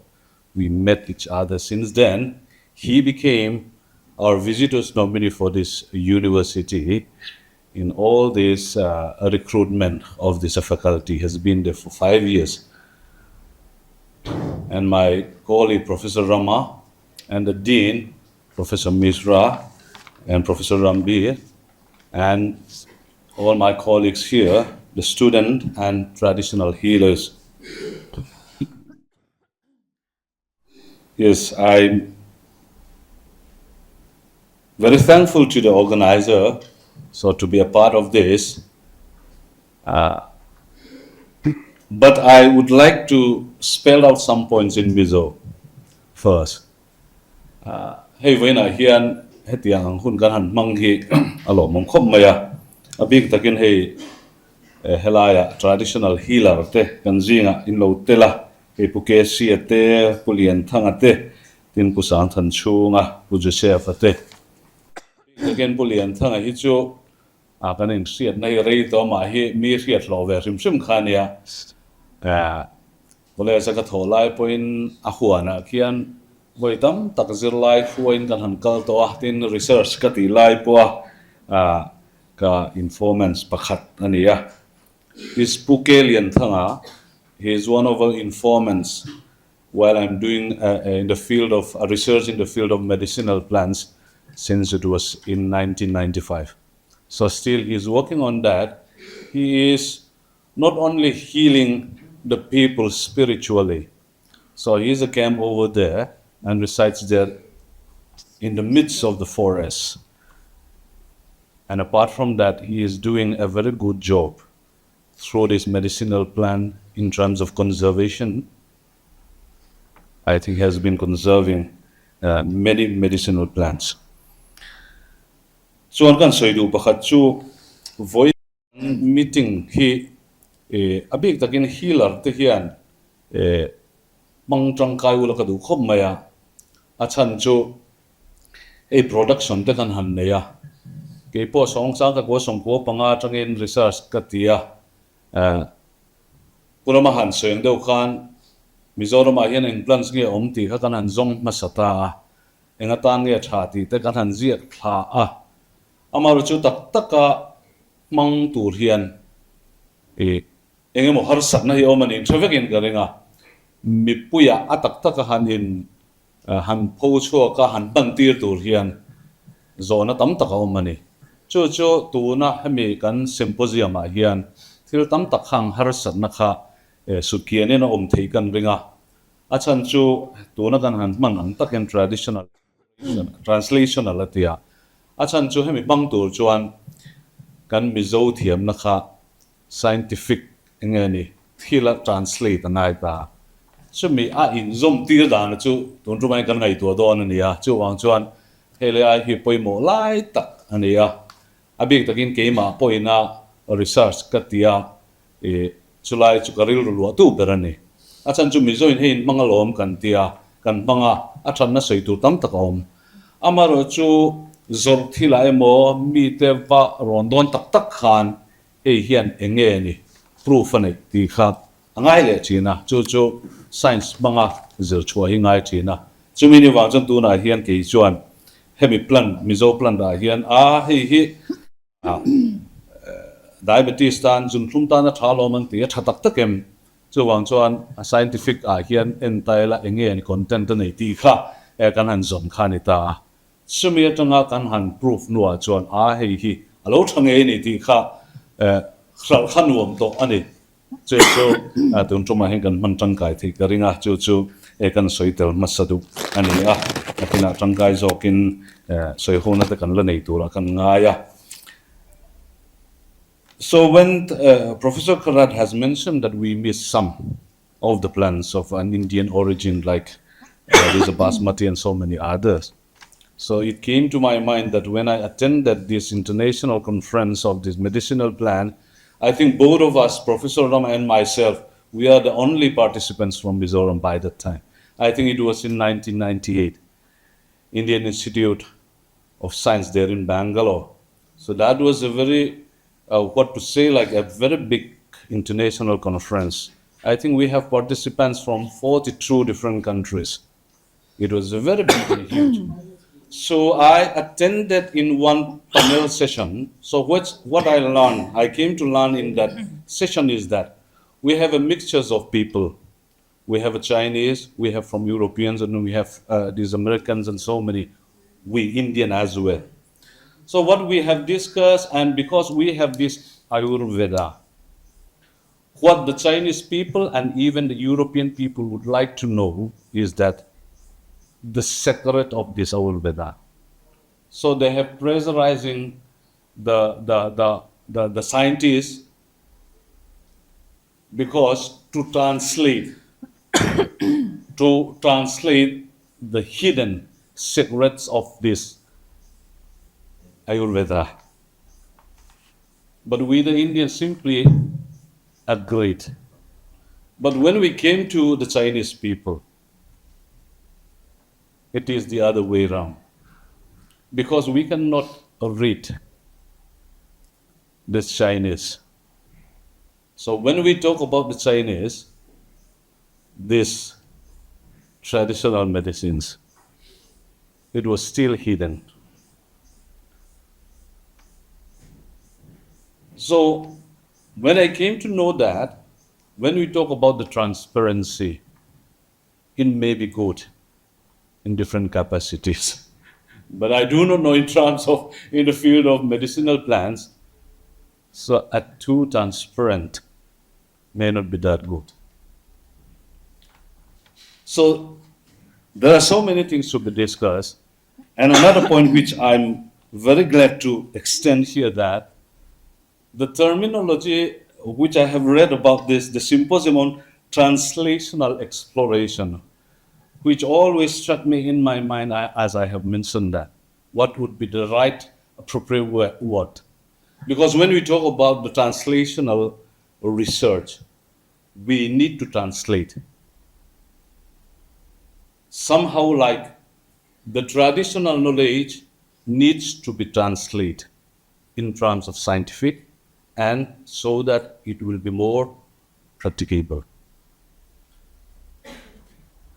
We met each other since then. He became our visitors nominee for this university in all this recruitment of this faculty. Has been there for 5 years. And my colleague, Professor Rama, and the Dean, Professor Misra, and Professor Rambir, and all my colleagues here, the student and traditional healers. Yes, I'm very thankful to the organizer, so to be a part of this. But I would like to spell out some points in Mizo first. Hey, when I hear hetiang hun kan han manghi alo mong khop maya abik takin hey helaya traditional healer te kan zinga in lo tela he puke si ate pulian thanga te tin pusang than chunga pu joseph ate again pulian thanga hi chu a kan in siat nei rei to ma hi mi riat lo ve sim sim khania bole sa ka tholai point a huana kian Boitam takzir lai fuain kan hankal to tin research ka ti lai po ka informants pakhat ania is pukelian thanga. He is one of our informants while I'm doing in the field of research in the field of medicinal plants since it was in 1995. So still he is working on that. He is not only healing the people spiritually. So he is a camp over there and resides there in the midst of the forest. And apart from that, he is doing a very good job through this medicinal plant in terms of conservation. I think he has been conserving many medicinal plants. So, kan soidu pakhatsu voice meeting he abik takin healer te hian mang trangkai ula kadu khop maya achan chu a production te kan han neya ke po song sang ka ko song po panga tangin research katia purama han soeng deu khan Mizoram a hian in plans nge om ti kha kan han zong masata enga tan nge thati te kan han ziat kha a amaru chu tak taka mang tur hian enge mo har sat na hi omani travekin garenga mi puya atak taka han in han po chu ka han ban tir tur hian zona tam taka omani chu tu na hemi kan symposium a hian thil tam tak hang har sat na kha sukian na om thei kan ringa achan chu tu na kan han man ang taken traditional translational atia achan chu hemi bang tur chuan kan mizo thiam na kha scientific engani thila translate anai ta chumi a in zom tir da na chu tun ru mai kan ngai to don ania chu wang chuan hele ai hi poimo lai tak ania abik takin keima poina research katia chulai chu karil ru tu berani achan chu mizo in hein mangalom kan tia kan manga athan na seitu tam takom amaro chu zor thila emo mi te va rondon tak tak khan hian enge ni proof ani ti kha angai le china chu science banga zir chua hi ngai china chumi ni wang chan tu na hian ke chuan hemi plant mizo plant da hian hi diabetes tan jun thum tan a thalo mang ti thatak takem chu wang chuan scientific hian entaila enge ni content nei ti kha kan han zom kha ni ta chumi atanga kan han proof nuwa chuan hi alo thange ni ti kha khral khanuam to ani chu tun tuma hen kan man tangkai thi karinga chu kan soitel masadu ani akina tangkai zokin soi hona ta kan la nei tu la kan ngaya. So when Professor Karat has mentioned that we miss some of the plants of an Indian origin, like there's a basmati and so many others, so it came to my mind that when I attended this international conference of this medicinal plant, I think both of us, Professor Rama and myself, we are the only participants from Mizoram by that time. I think it was in 1998, Indian Institute of Science there in Bangalore. So that was a very like a very big international conference. I think we have participants from 42 different countries. It was a very big and huge. So I attended in one panel session. So what I learned, I came to learn in that session is that we have a mixtures of people. We have a Chinese, we have from Europeans, and we have these Americans and so many, we Indian as well. So what we have discussed, and because we have this Ayurveda, what the Chinese people and even the European people would like to know is that the secret of this Ayurveda. So they have pressurizing the scientists because to translate the hidden secrets of this Ayurveda. But we the Indians simply agreed. But when we came to the Chinese people, it is the other way around. Because we cannot read this Chinese. So when we talk about the Chinese, these traditional medicines, it was still hidden. So when I came to know that, when we talk about the transparency, it may be good in different capacities. But I do not know in terms of in the field of medicinal plants, so too transparent may not be that good. So there are so many things to be discussed. And another point which I'm very glad to extend here, that the terminology which I have read about this, the symposium on translational exploration, which always struck me in my mind as I have mentioned that. What would be the right appropriate word? Because when we talk about the translational research, we need to translate. Somehow like the traditional knowledge needs to be translated in terms of scientific, and so that it will be more practicable.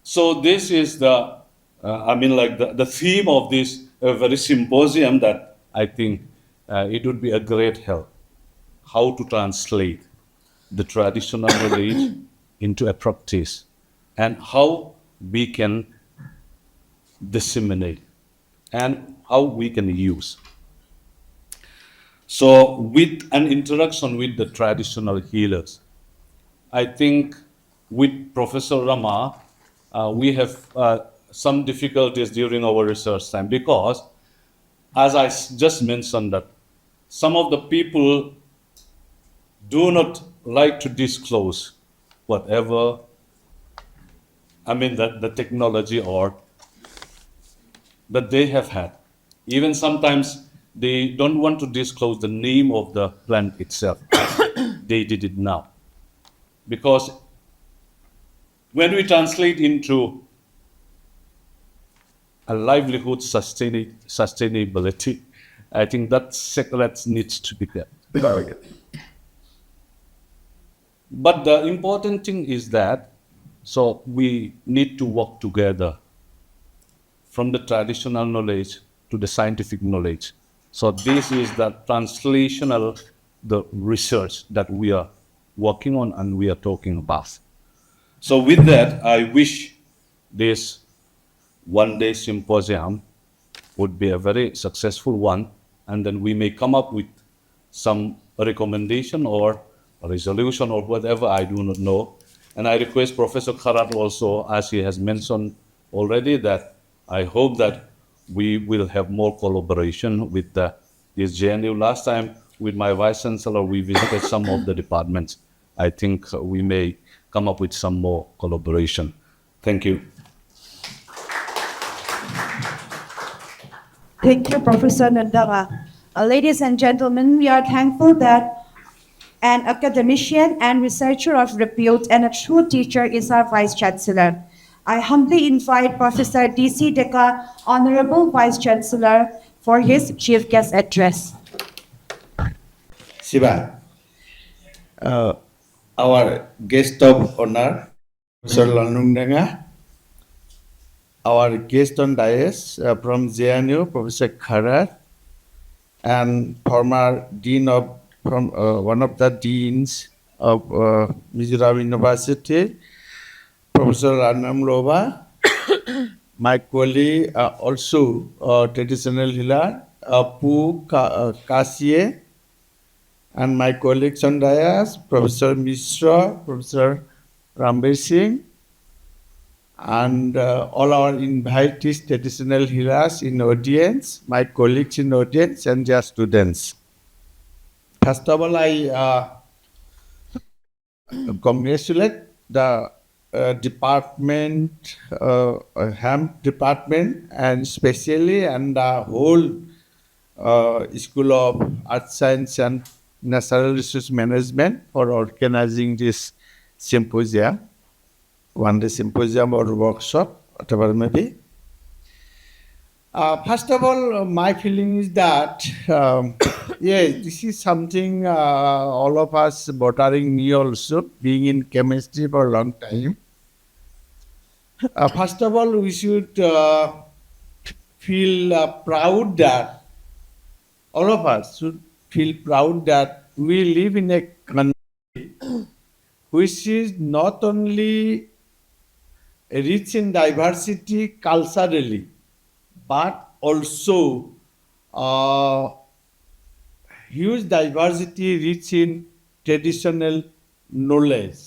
So this is the theme of this very symposium, that I think it would be a great help, how to translate the traditional knowledge into a practice, and how we can disseminate and how we can use. So with an interaction with the traditional healers, I think with Professor Rama, we have some difficulties during our research time, because as I just mentioned that some of the people do not like to disclose whatever, the technology or that they have had. Even sometimes they don't want to disclose the name of the plant itself. They did it now. Because when we translate into a livelihood sustainability, I think that secret needs to be kept. But the important thing is that, so we need to work together from the traditional knowledge to the scientific knowledge. So this is the translational, the research that we are working on and we are talking about. So with that, I wish this one-day symposium would be a very successful one, and then we may come up with some recommendation or a resolution or whatever, I do not know. And I request Professor Kharat also, as he has mentioned already, that I hope that we will have more collaboration with this JNU. Last time with my Vice Chancellor, we visited some of the departments. I think we may come up with some more collaboration. Thank you. Thank you, Professor Nandanga. Ladies and gentlemen, we are thankful that an academician and researcher of repute and a true teacher is our Vice Chancellor. I humbly invite Professor D.C. Deka, Honorable Vice Chancellor, for his chief guest address. Shiva, our guest of honor, Professor Lanungdanga, our guest on dais from JNU, Professor Kharat, and former dean of from one of the deans of Mizoram University, Professor Anam Loba, my colleague also traditional healer, Pu Kasiye, and my colleagues on dais, Professor Mishra, Professor Rambir Singh, and all our invitees, traditional healers in audience, my colleagues in audience, and their students. First of all, I congratulate the department, HAM department, and especially and the whole School of Art Science and Natural Resource Management for organizing this symposium, one-day symposium or workshop, whatever it may be. First of all, my feeling is that, this is something all of us bordering me also, being in chemistry for a long time. First of all, we should feel proud that, all of us should feel proud that we live in a country which is not only rich in diversity culturally, but also huge diversity rich in traditional knowledge.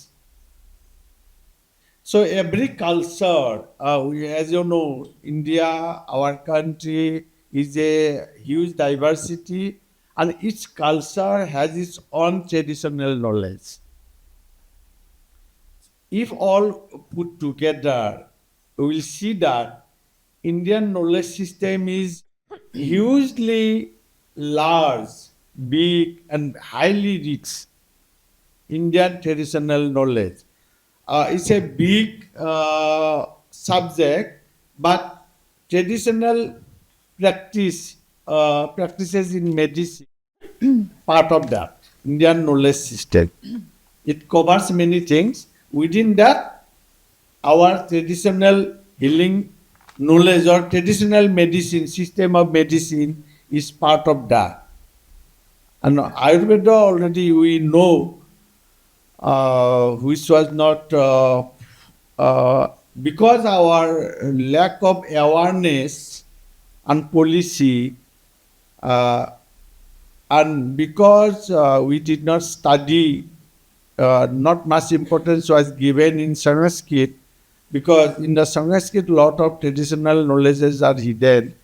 So every culture, as you know, India, our country, is a huge diversity, and each culture has its own traditional knowledge. If all put together, we will see that Indian knowledge system is hugely large, big, and highly rich. Indian traditional knowledge. It's a big subject, but traditional practices in medicine, part of that, Indian knowledge system. It covers many things. Within that, our traditional healing knowledge or traditional medicine, system of medicine is part of that. And Ayurveda already we know, which was not, because our lack of awareness and policy, and because we did not study, not much importance was given in Sanskrit, because in the Sanskrit, a lot of traditional knowledges are hidden,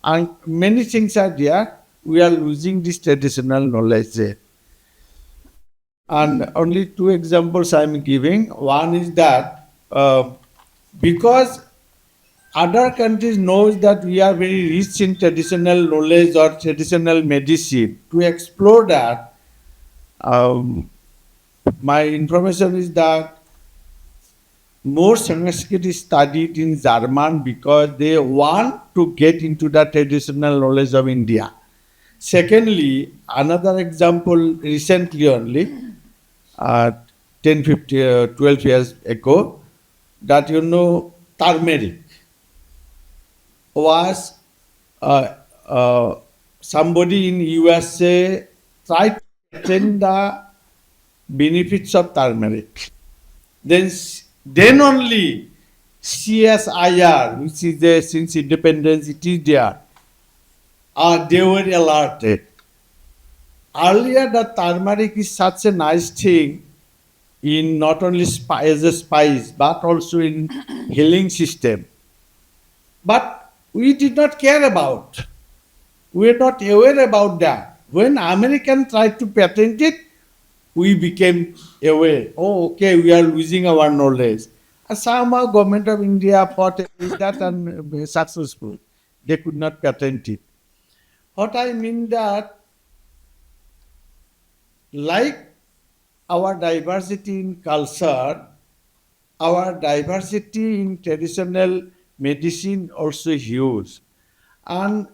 and many things are there. We are losing this traditional knowledge there. And only two examples I am giving. One is that because other countries knows that we are very rich in traditional knowledge or traditional medicine, to explore that, my information is that more Sanskrit is studied in German because they want to get into the traditional knowledge of India. Secondly, another example recently only, 10, 50, 12 years ago, that turmeric was somebody in USA tried to attend the benefits of turmeric. Then only CSIR, which is there since independence, it is there. They were alerted. Earlier, the turmeric is such a nice thing in not only as a spice but also in healing system. But we did not care about. We were not aware about that. When American tried to patent it, we became aware. Oh, okay, we are losing our knowledge. And somehow government of India fought against that and successful. They could not patent it. What I mean that, like our diversity in culture, our diversity in traditional medicine also huge. And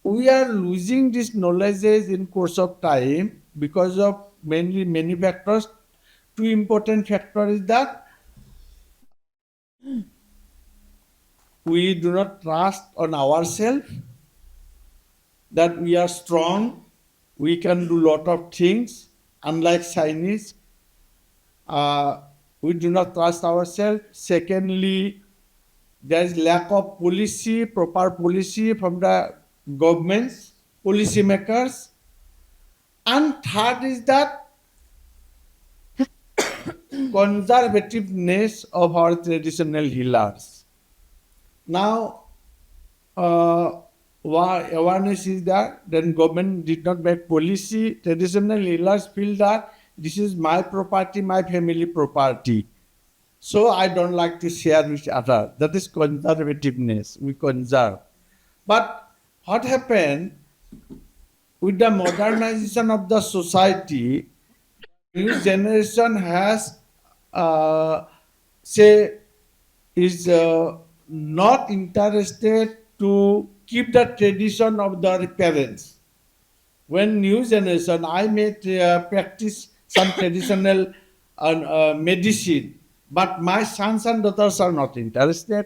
we are losing these knowledges in course of time because of mainly many factors. Two important factors is that we do not trust on ourselves, that we are strong, we can do lot of things. Unlike Chinese, we do not trust ourselves. Secondly, there is lack of policy, proper policy from the governments, policy makers. And third is that conservativeness of our traditional healers. Now, awareness is that then government did not make policy. Traditional healers feel that this is my property, my family property. So I don't like to share with others. That is conservativeness. We conserve. But what happened with the modernization of the society? New generation has is not interested to keep the tradition of their parents. When new generation, I may practice some traditional medicine, but my sons and daughters are not interested.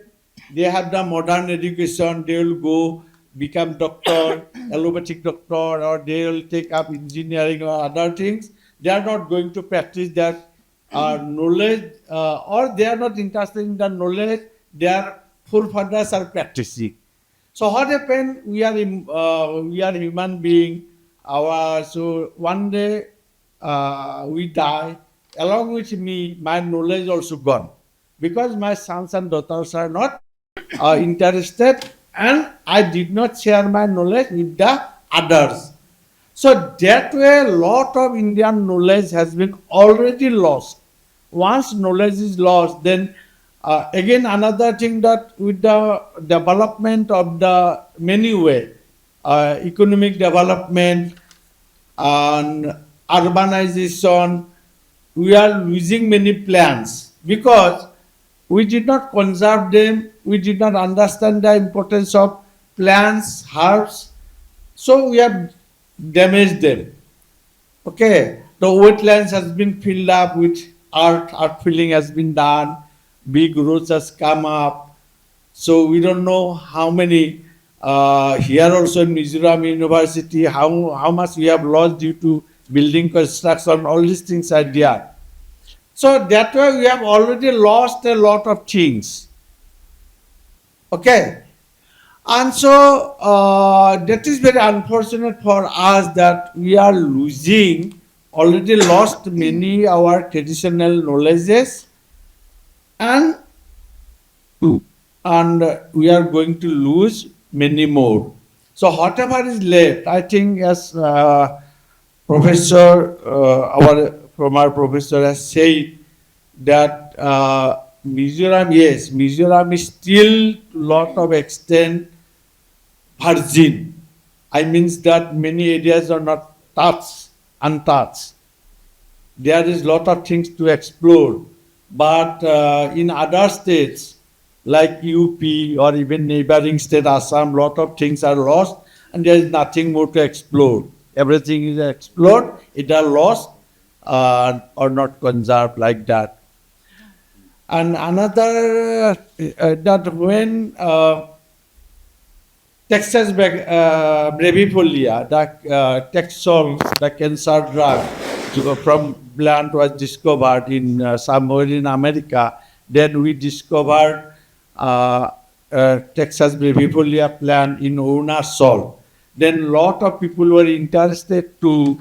They have the modern education. They will go become doctor, allopathic doctor, or they will take up engineering or other things. They are not going to practice that knowledge, or they are not interested in the knowledge their forefathers are practicing. So what happened? We are human being. So one day we die. Along with me, my knowledge also gone, because my sons and daughters are not interested, and I did not share my knowledge with the others. So that way, a lot of Indian knowledge has been already lost. Once knowledge is lost, then again another thing, that with the development of the many way, economic development and urbanization, we are losing many plants because we did not conserve them. We did not understand the importance of plants, herbs. So we have damaged them. Okay, the wetlands has been filled up with earth filling has been done, big roads has come up. So we don't know how many, here also in Mizoram University, how much we have lost due to building construction, all these things are there. So that way we have already lost a lot of things. Okay. And so that is very unfortunate for us, that we are already lost many our traditional knowledges, and we are going to lose many more. So whatever is left, I think, as Professor, our professor has said, that Mizoram, yes, Mizoram is still lot of extent virgin. I means that many areas are not untouched. There is lot of things to explore. But in other states like UP or even neighboring state Assam, lot of things are lost and there is nothing more to explore. Everything is explored, it are lost. or not conserved like that. And another that when Texas brevifolia, the Taxol, the cancer drug from plant was discovered in somewhere in America. Then we discovered Texas brevifolia plant in Arunachal. Then lot of people were interested to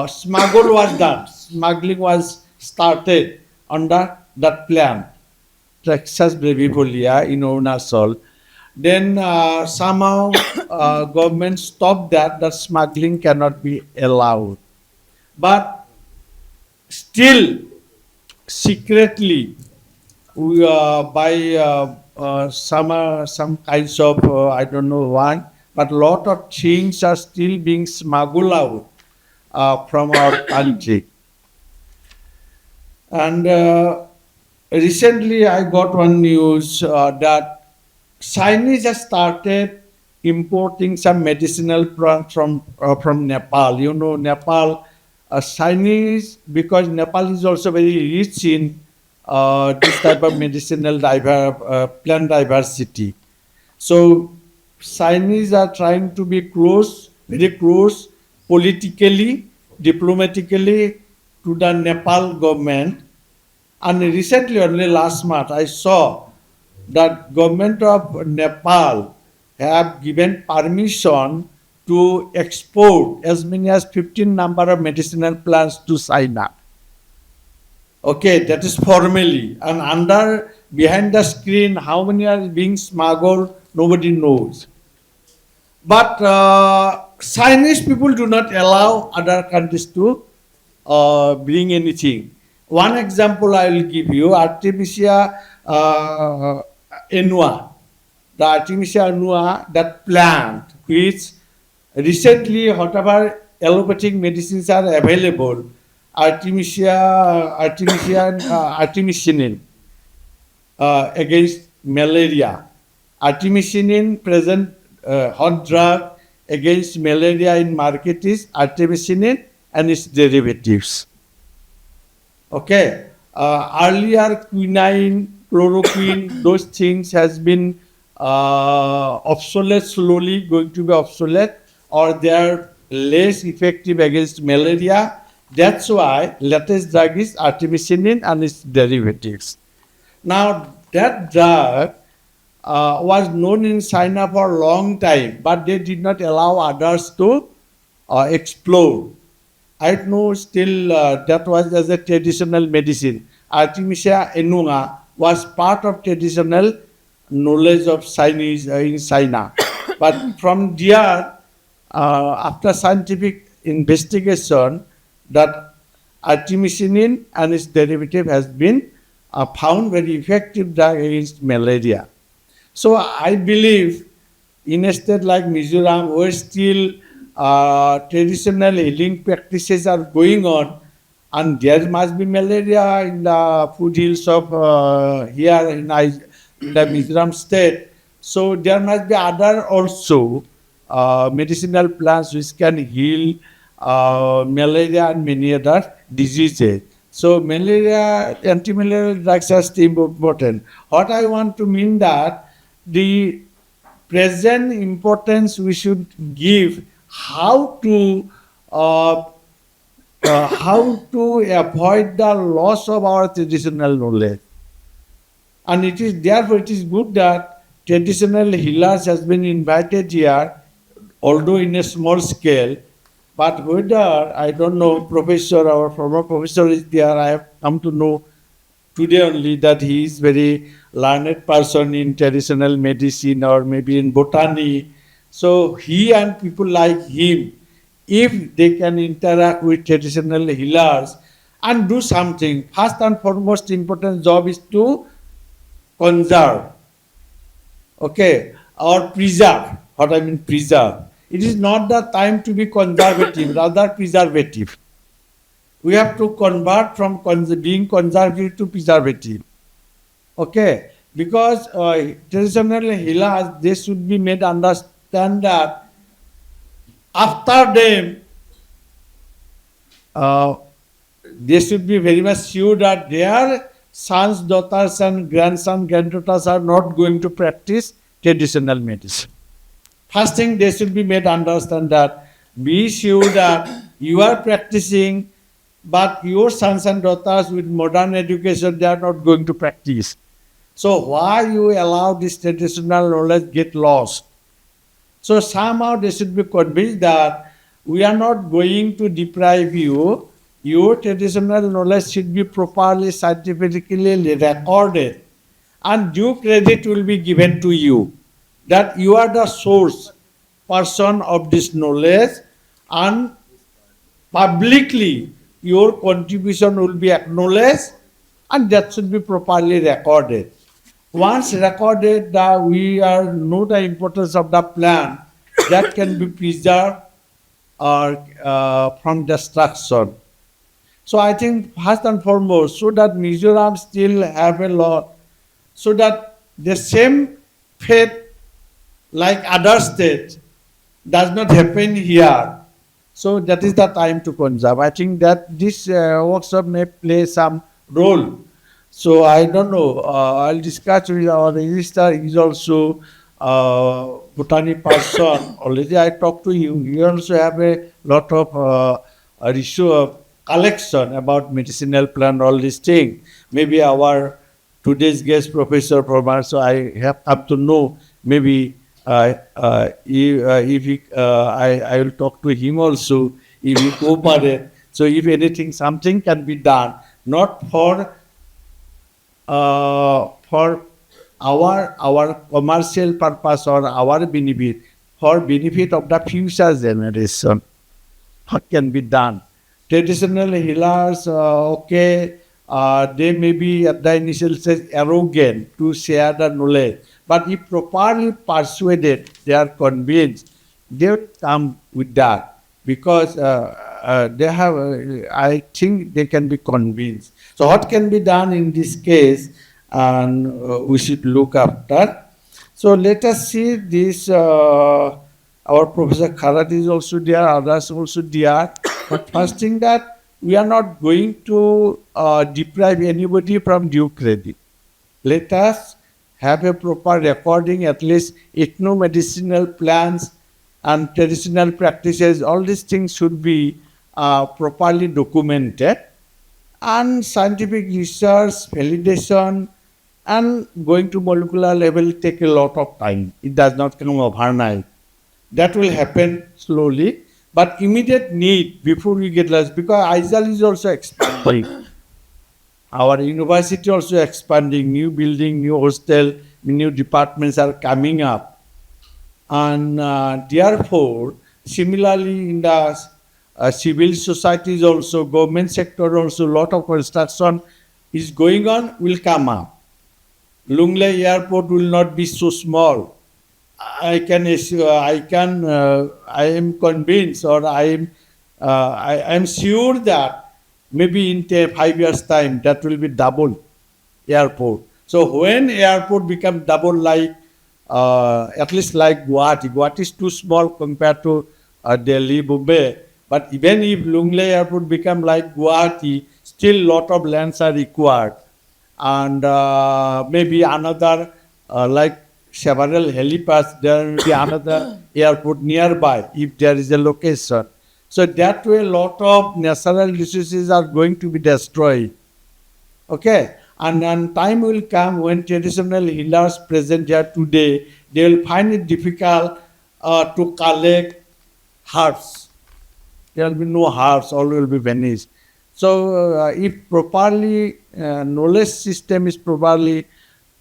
smuggle was done. Smuggling was started under that plant, Texas brevifolia in Arunachal. Then somehow government stopped that. That smuggling cannot be allowed. But still, secretly, we by some kinds of I don't know why, but lot of things are still being smuggled out from our country. And recently, I got one news that Chinese have started importing some medicinal plants from Nepal. You know, Nepal, Chinese, because Nepal is also very rich in this type of medicinal plant diversity. So Chinese are trying to be close, very close, politically, diplomatically to the Nepal government. And recently, only last month, I saw that government of Nepal have given permission to export as many as 15 number of medicinal plants to China. Okay, that is formally. And under, behind the screen, how many are being smuggled, nobody knows. But Chinese people do not allow other countries to bring anything. One example I will give you, Artemisia annua. The Artemisia annua, that plant, which recently, whatever allopathic medicines are available, artemisinin against malaria. Artemisinin present hot drug against malaria in market is artemisinin and its derivatives. Okay. Earlier quinine, chloroquine, those things has been obsolete, slowly going to be obsolete, or they are less effective against malaria. That's why latest drug is artemisinin and its derivatives. Now that drug was known in China for a long time, but they did not allow others to explore. I know still that was as a traditional medicine. Artemisia annua was part of traditional knowledge of Chinese in China. But from there, after scientific investigation, that artemisinin and its derivative has been found very effective drug against malaria. So I believe in a state like Mizoram, where still traditional healing practices are going on, and there must be malaria in the foothills of here in the Mizoram state. So there must be other also medicinal plants which can heal malaria and many other diseases. So malaria, anti-malarial drugs are still important. What I want to mean that the present importance we should give how to avoid the loss of our traditional knowledge. And it is therefore it is good that traditional healers has been invited here, although in a small scale. But whether, I don't know, professor, our former professor is there, I have come to know today only that he is very learned person in traditional medicine or maybe in botany. So he and people like him, if they can interact with traditional healers and do something, first and foremost important job is to conserve, okay, or preserve. What I mean preserve. It is not the time to be conservative, rather preservative. We have to convert from being conservative to preservative. Okay, because traditional healers, they should be made understand that after them, they should be very much sure that their sons, daughters, and grandsons, granddaughters are not going to practice traditional medicine. First thing, they should be made understand that be sure that you are practicing, but your sons and daughters with modern education, they are not going to practice. So why you allow this traditional knowledge get lost? So somehow they should be convinced that we are not going to deprive you. Your traditional knowledge should be properly scientifically recorded, and due credit will be given to you that you are the source person of this knowledge, and publicly your contribution will be acknowledged, and that should be properly recorded. Once recorded, we are know the importance of the plant that can be preserved or from destruction. So I think first and foremost, so that Mizoram still have a lot, so that the same fate like other states does not happen here. So that is the time to conserve. I think that this workshop may play some role. So I don't know. I'll discuss with our registrar. He's also botany person. Already I talked to him. He also have a lot of research collection about medicinal plant, all these things. Maybe our today's guest professor from us, so I have to know maybe if he, I will talk to him also if he cooperate. So if anything, something can be done, not for our commercial purpose or our benefit, for benefit of the future generation. What can be done? Traditional healers, okay, they may be at the initial stage arrogant to share the knowledge, but if properly persuaded, they are convinced, they will come with that because they have, I think they can be convinced. So what can be done in this case, and we should look after. So let us see this, our Professor Kharat is also there, others also there. But first thing that we are not going to deprive anybody from due credit. Let us have a proper recording, at least ethno-medicinal plants and traditional practices, all these things should be properly documented. And scientific research, validation, and going to molecular level take a lot of time. It does not come overnight. That will happen slowly, but immediate need before we get lost, because ISAL is also expanding. Our university also expanding, new building, new hostel, new departments are coming up. And therefore, similarly in the civil societies also, government sector also, lot of construction is going on, will come up. Lunglei airport will not be so small. I am convinced, or I am sure that maybe in 5 years time that will be double airport. So when airport become double, like at least like Guwahati is too small compared to Delhi, Bombay. But even if Lunglei airport become like Guwahati, still lot of lands are required, and maybe another like several helipads, there will be another airport nearby if there is a location. So that way, a lot of natural resources are going to be destroyed. Okay, and then time will come when traditional healers present here today, they will find it difficult to collect herbs. There will be no herbs, all will be vanished. So if properly knowledge system is properly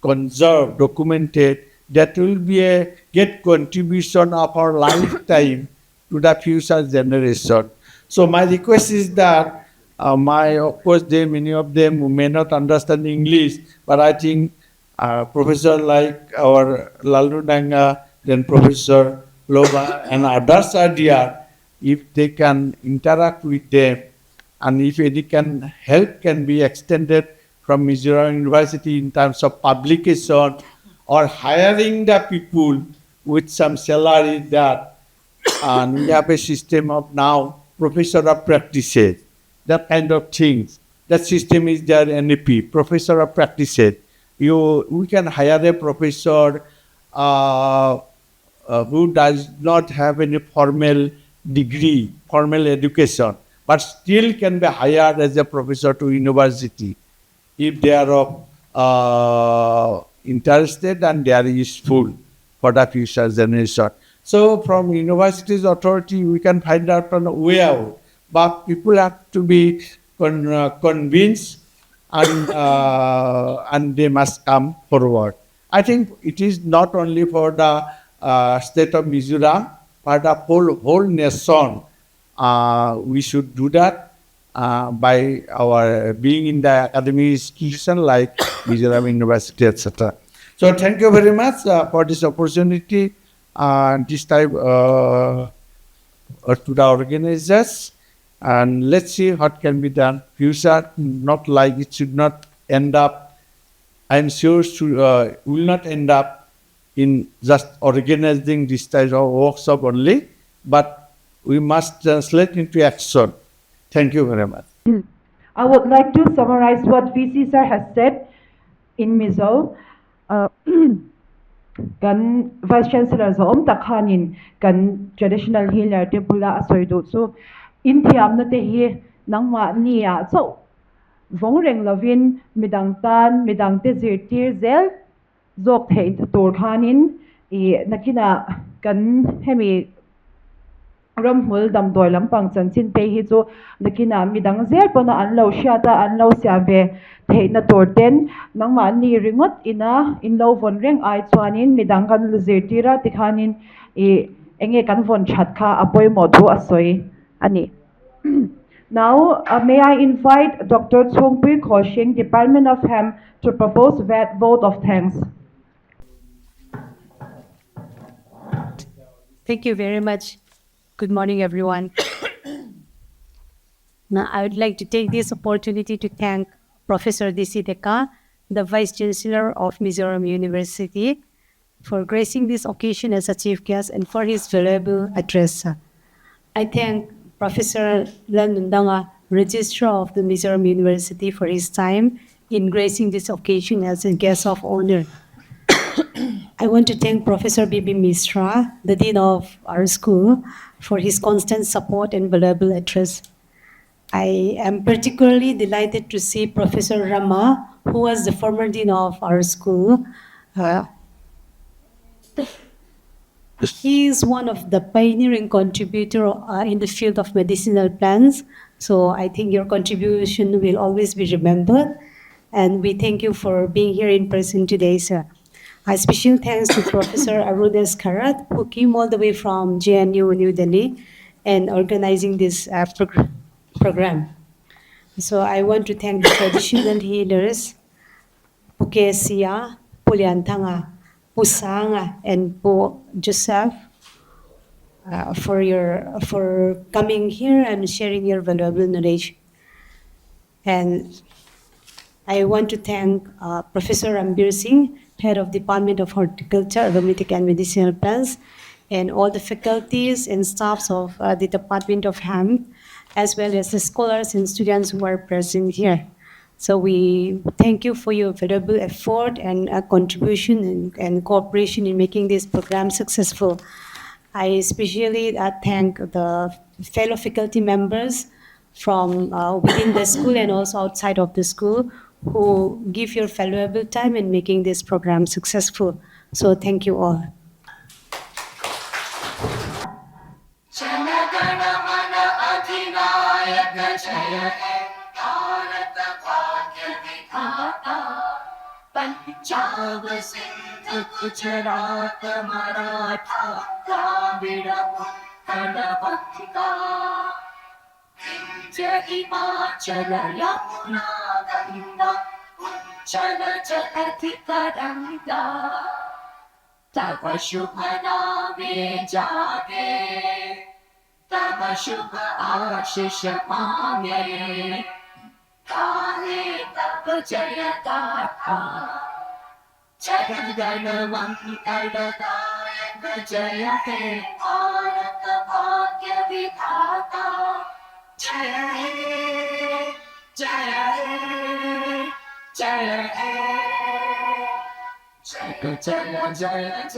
conserved, documented, that will be a great contribution of our lifetime to the future generation. So my request is that of course, many of them who may not understand English, but I think Professor like our Lalu Danga, then Professor Loba and others are there, if they can interact with them, and if any help can be extended from Mizoram University in terms of publication or hiring the people with some salary, that and we have a system of now professor of practices. that kind of things. That system is there, NEP, Professor of Practice. We can hire a professor who does not have any formal degree, formal education, but still can be hired as a professor to university if they are interested and they are useful for the future generation. So from universities authority, we can find out a way out, but people have to be convinced and they must come forward. I think it is not only for the state of Mizoram, but the whole nation. We should do that by our being in the academic institution like Mizoram University, etc. So thank you very much for this opportunity this time to the organizers. And let's see what can be done. Future, not like it should not end up, I'm sure will not end up in just organizing this type of workshop only, but we must translate into action. Thank you very much. I would like to summarize what VC sir has said in Mizo. Kan Vice Chancellor Zom Takhanin, kan traditional healer te pula asoidu. So, in tiam na te hi nang ma niya. So, vong reng lovin midang tan, midang te zirtir zel, zok te tur khanin, nakina kan hemi ram hul dam doi lampang chan chin pe hi chu nakina midang zel pona an lo shiata an lo sia ve thei na tor ten nangma ni ringot ina in lo von reng ai chuanin midang kan zirtira tikhanin enge kan von chat kha apoi mo thu asoi ani. Now, may I invite Dr. Chongpui Khoshing, Department of Hem, to propose vote of thanks. Thank you very much. Good morning, everyone. Now, I would like to take this opportunity to thank Professor D.C. Deka, the Vice Chancellor of Mizoram University, for gracing this occasion as a chief guest and for his valuable address. I thank Professor Landundanga, Registrar of the Mizoram University, for his time in gracing this occasion as a guest of honor. I want to thank Professor Bibi Misra, the Dean of our school, for his constant support and valuable address. I am particularly delighted to see Professor Rama, who was the former Dean of our school. He is one of the pioneering contributor in the field of medicinal plants. So I think your contribution will always be remembered. And we thank you for being here in person today, sir. A special thanks to Professor Arun S. Karat, who came all the way from JNU New Delhi and organizing this program. So I want to thank the traditional healers, Pukesia, Puliantanga, Pusanga, and Po Joseph for coming here and sharing your valuable knowledge. And I want to thank Professor Rambir Singh, Head of Department of Horticulture, Aromatic and Medicinal Plants, and all the faculties and staffs of the Department of Ham, as well as the scholars and students who are present here. So we thank you for your valuable effort and contribution and cooperation in making this program successful. I especially thank the fellow faculty members from within the school and also outside of the school who give your valuable time in making this program successful. So thank you all. Chocolate.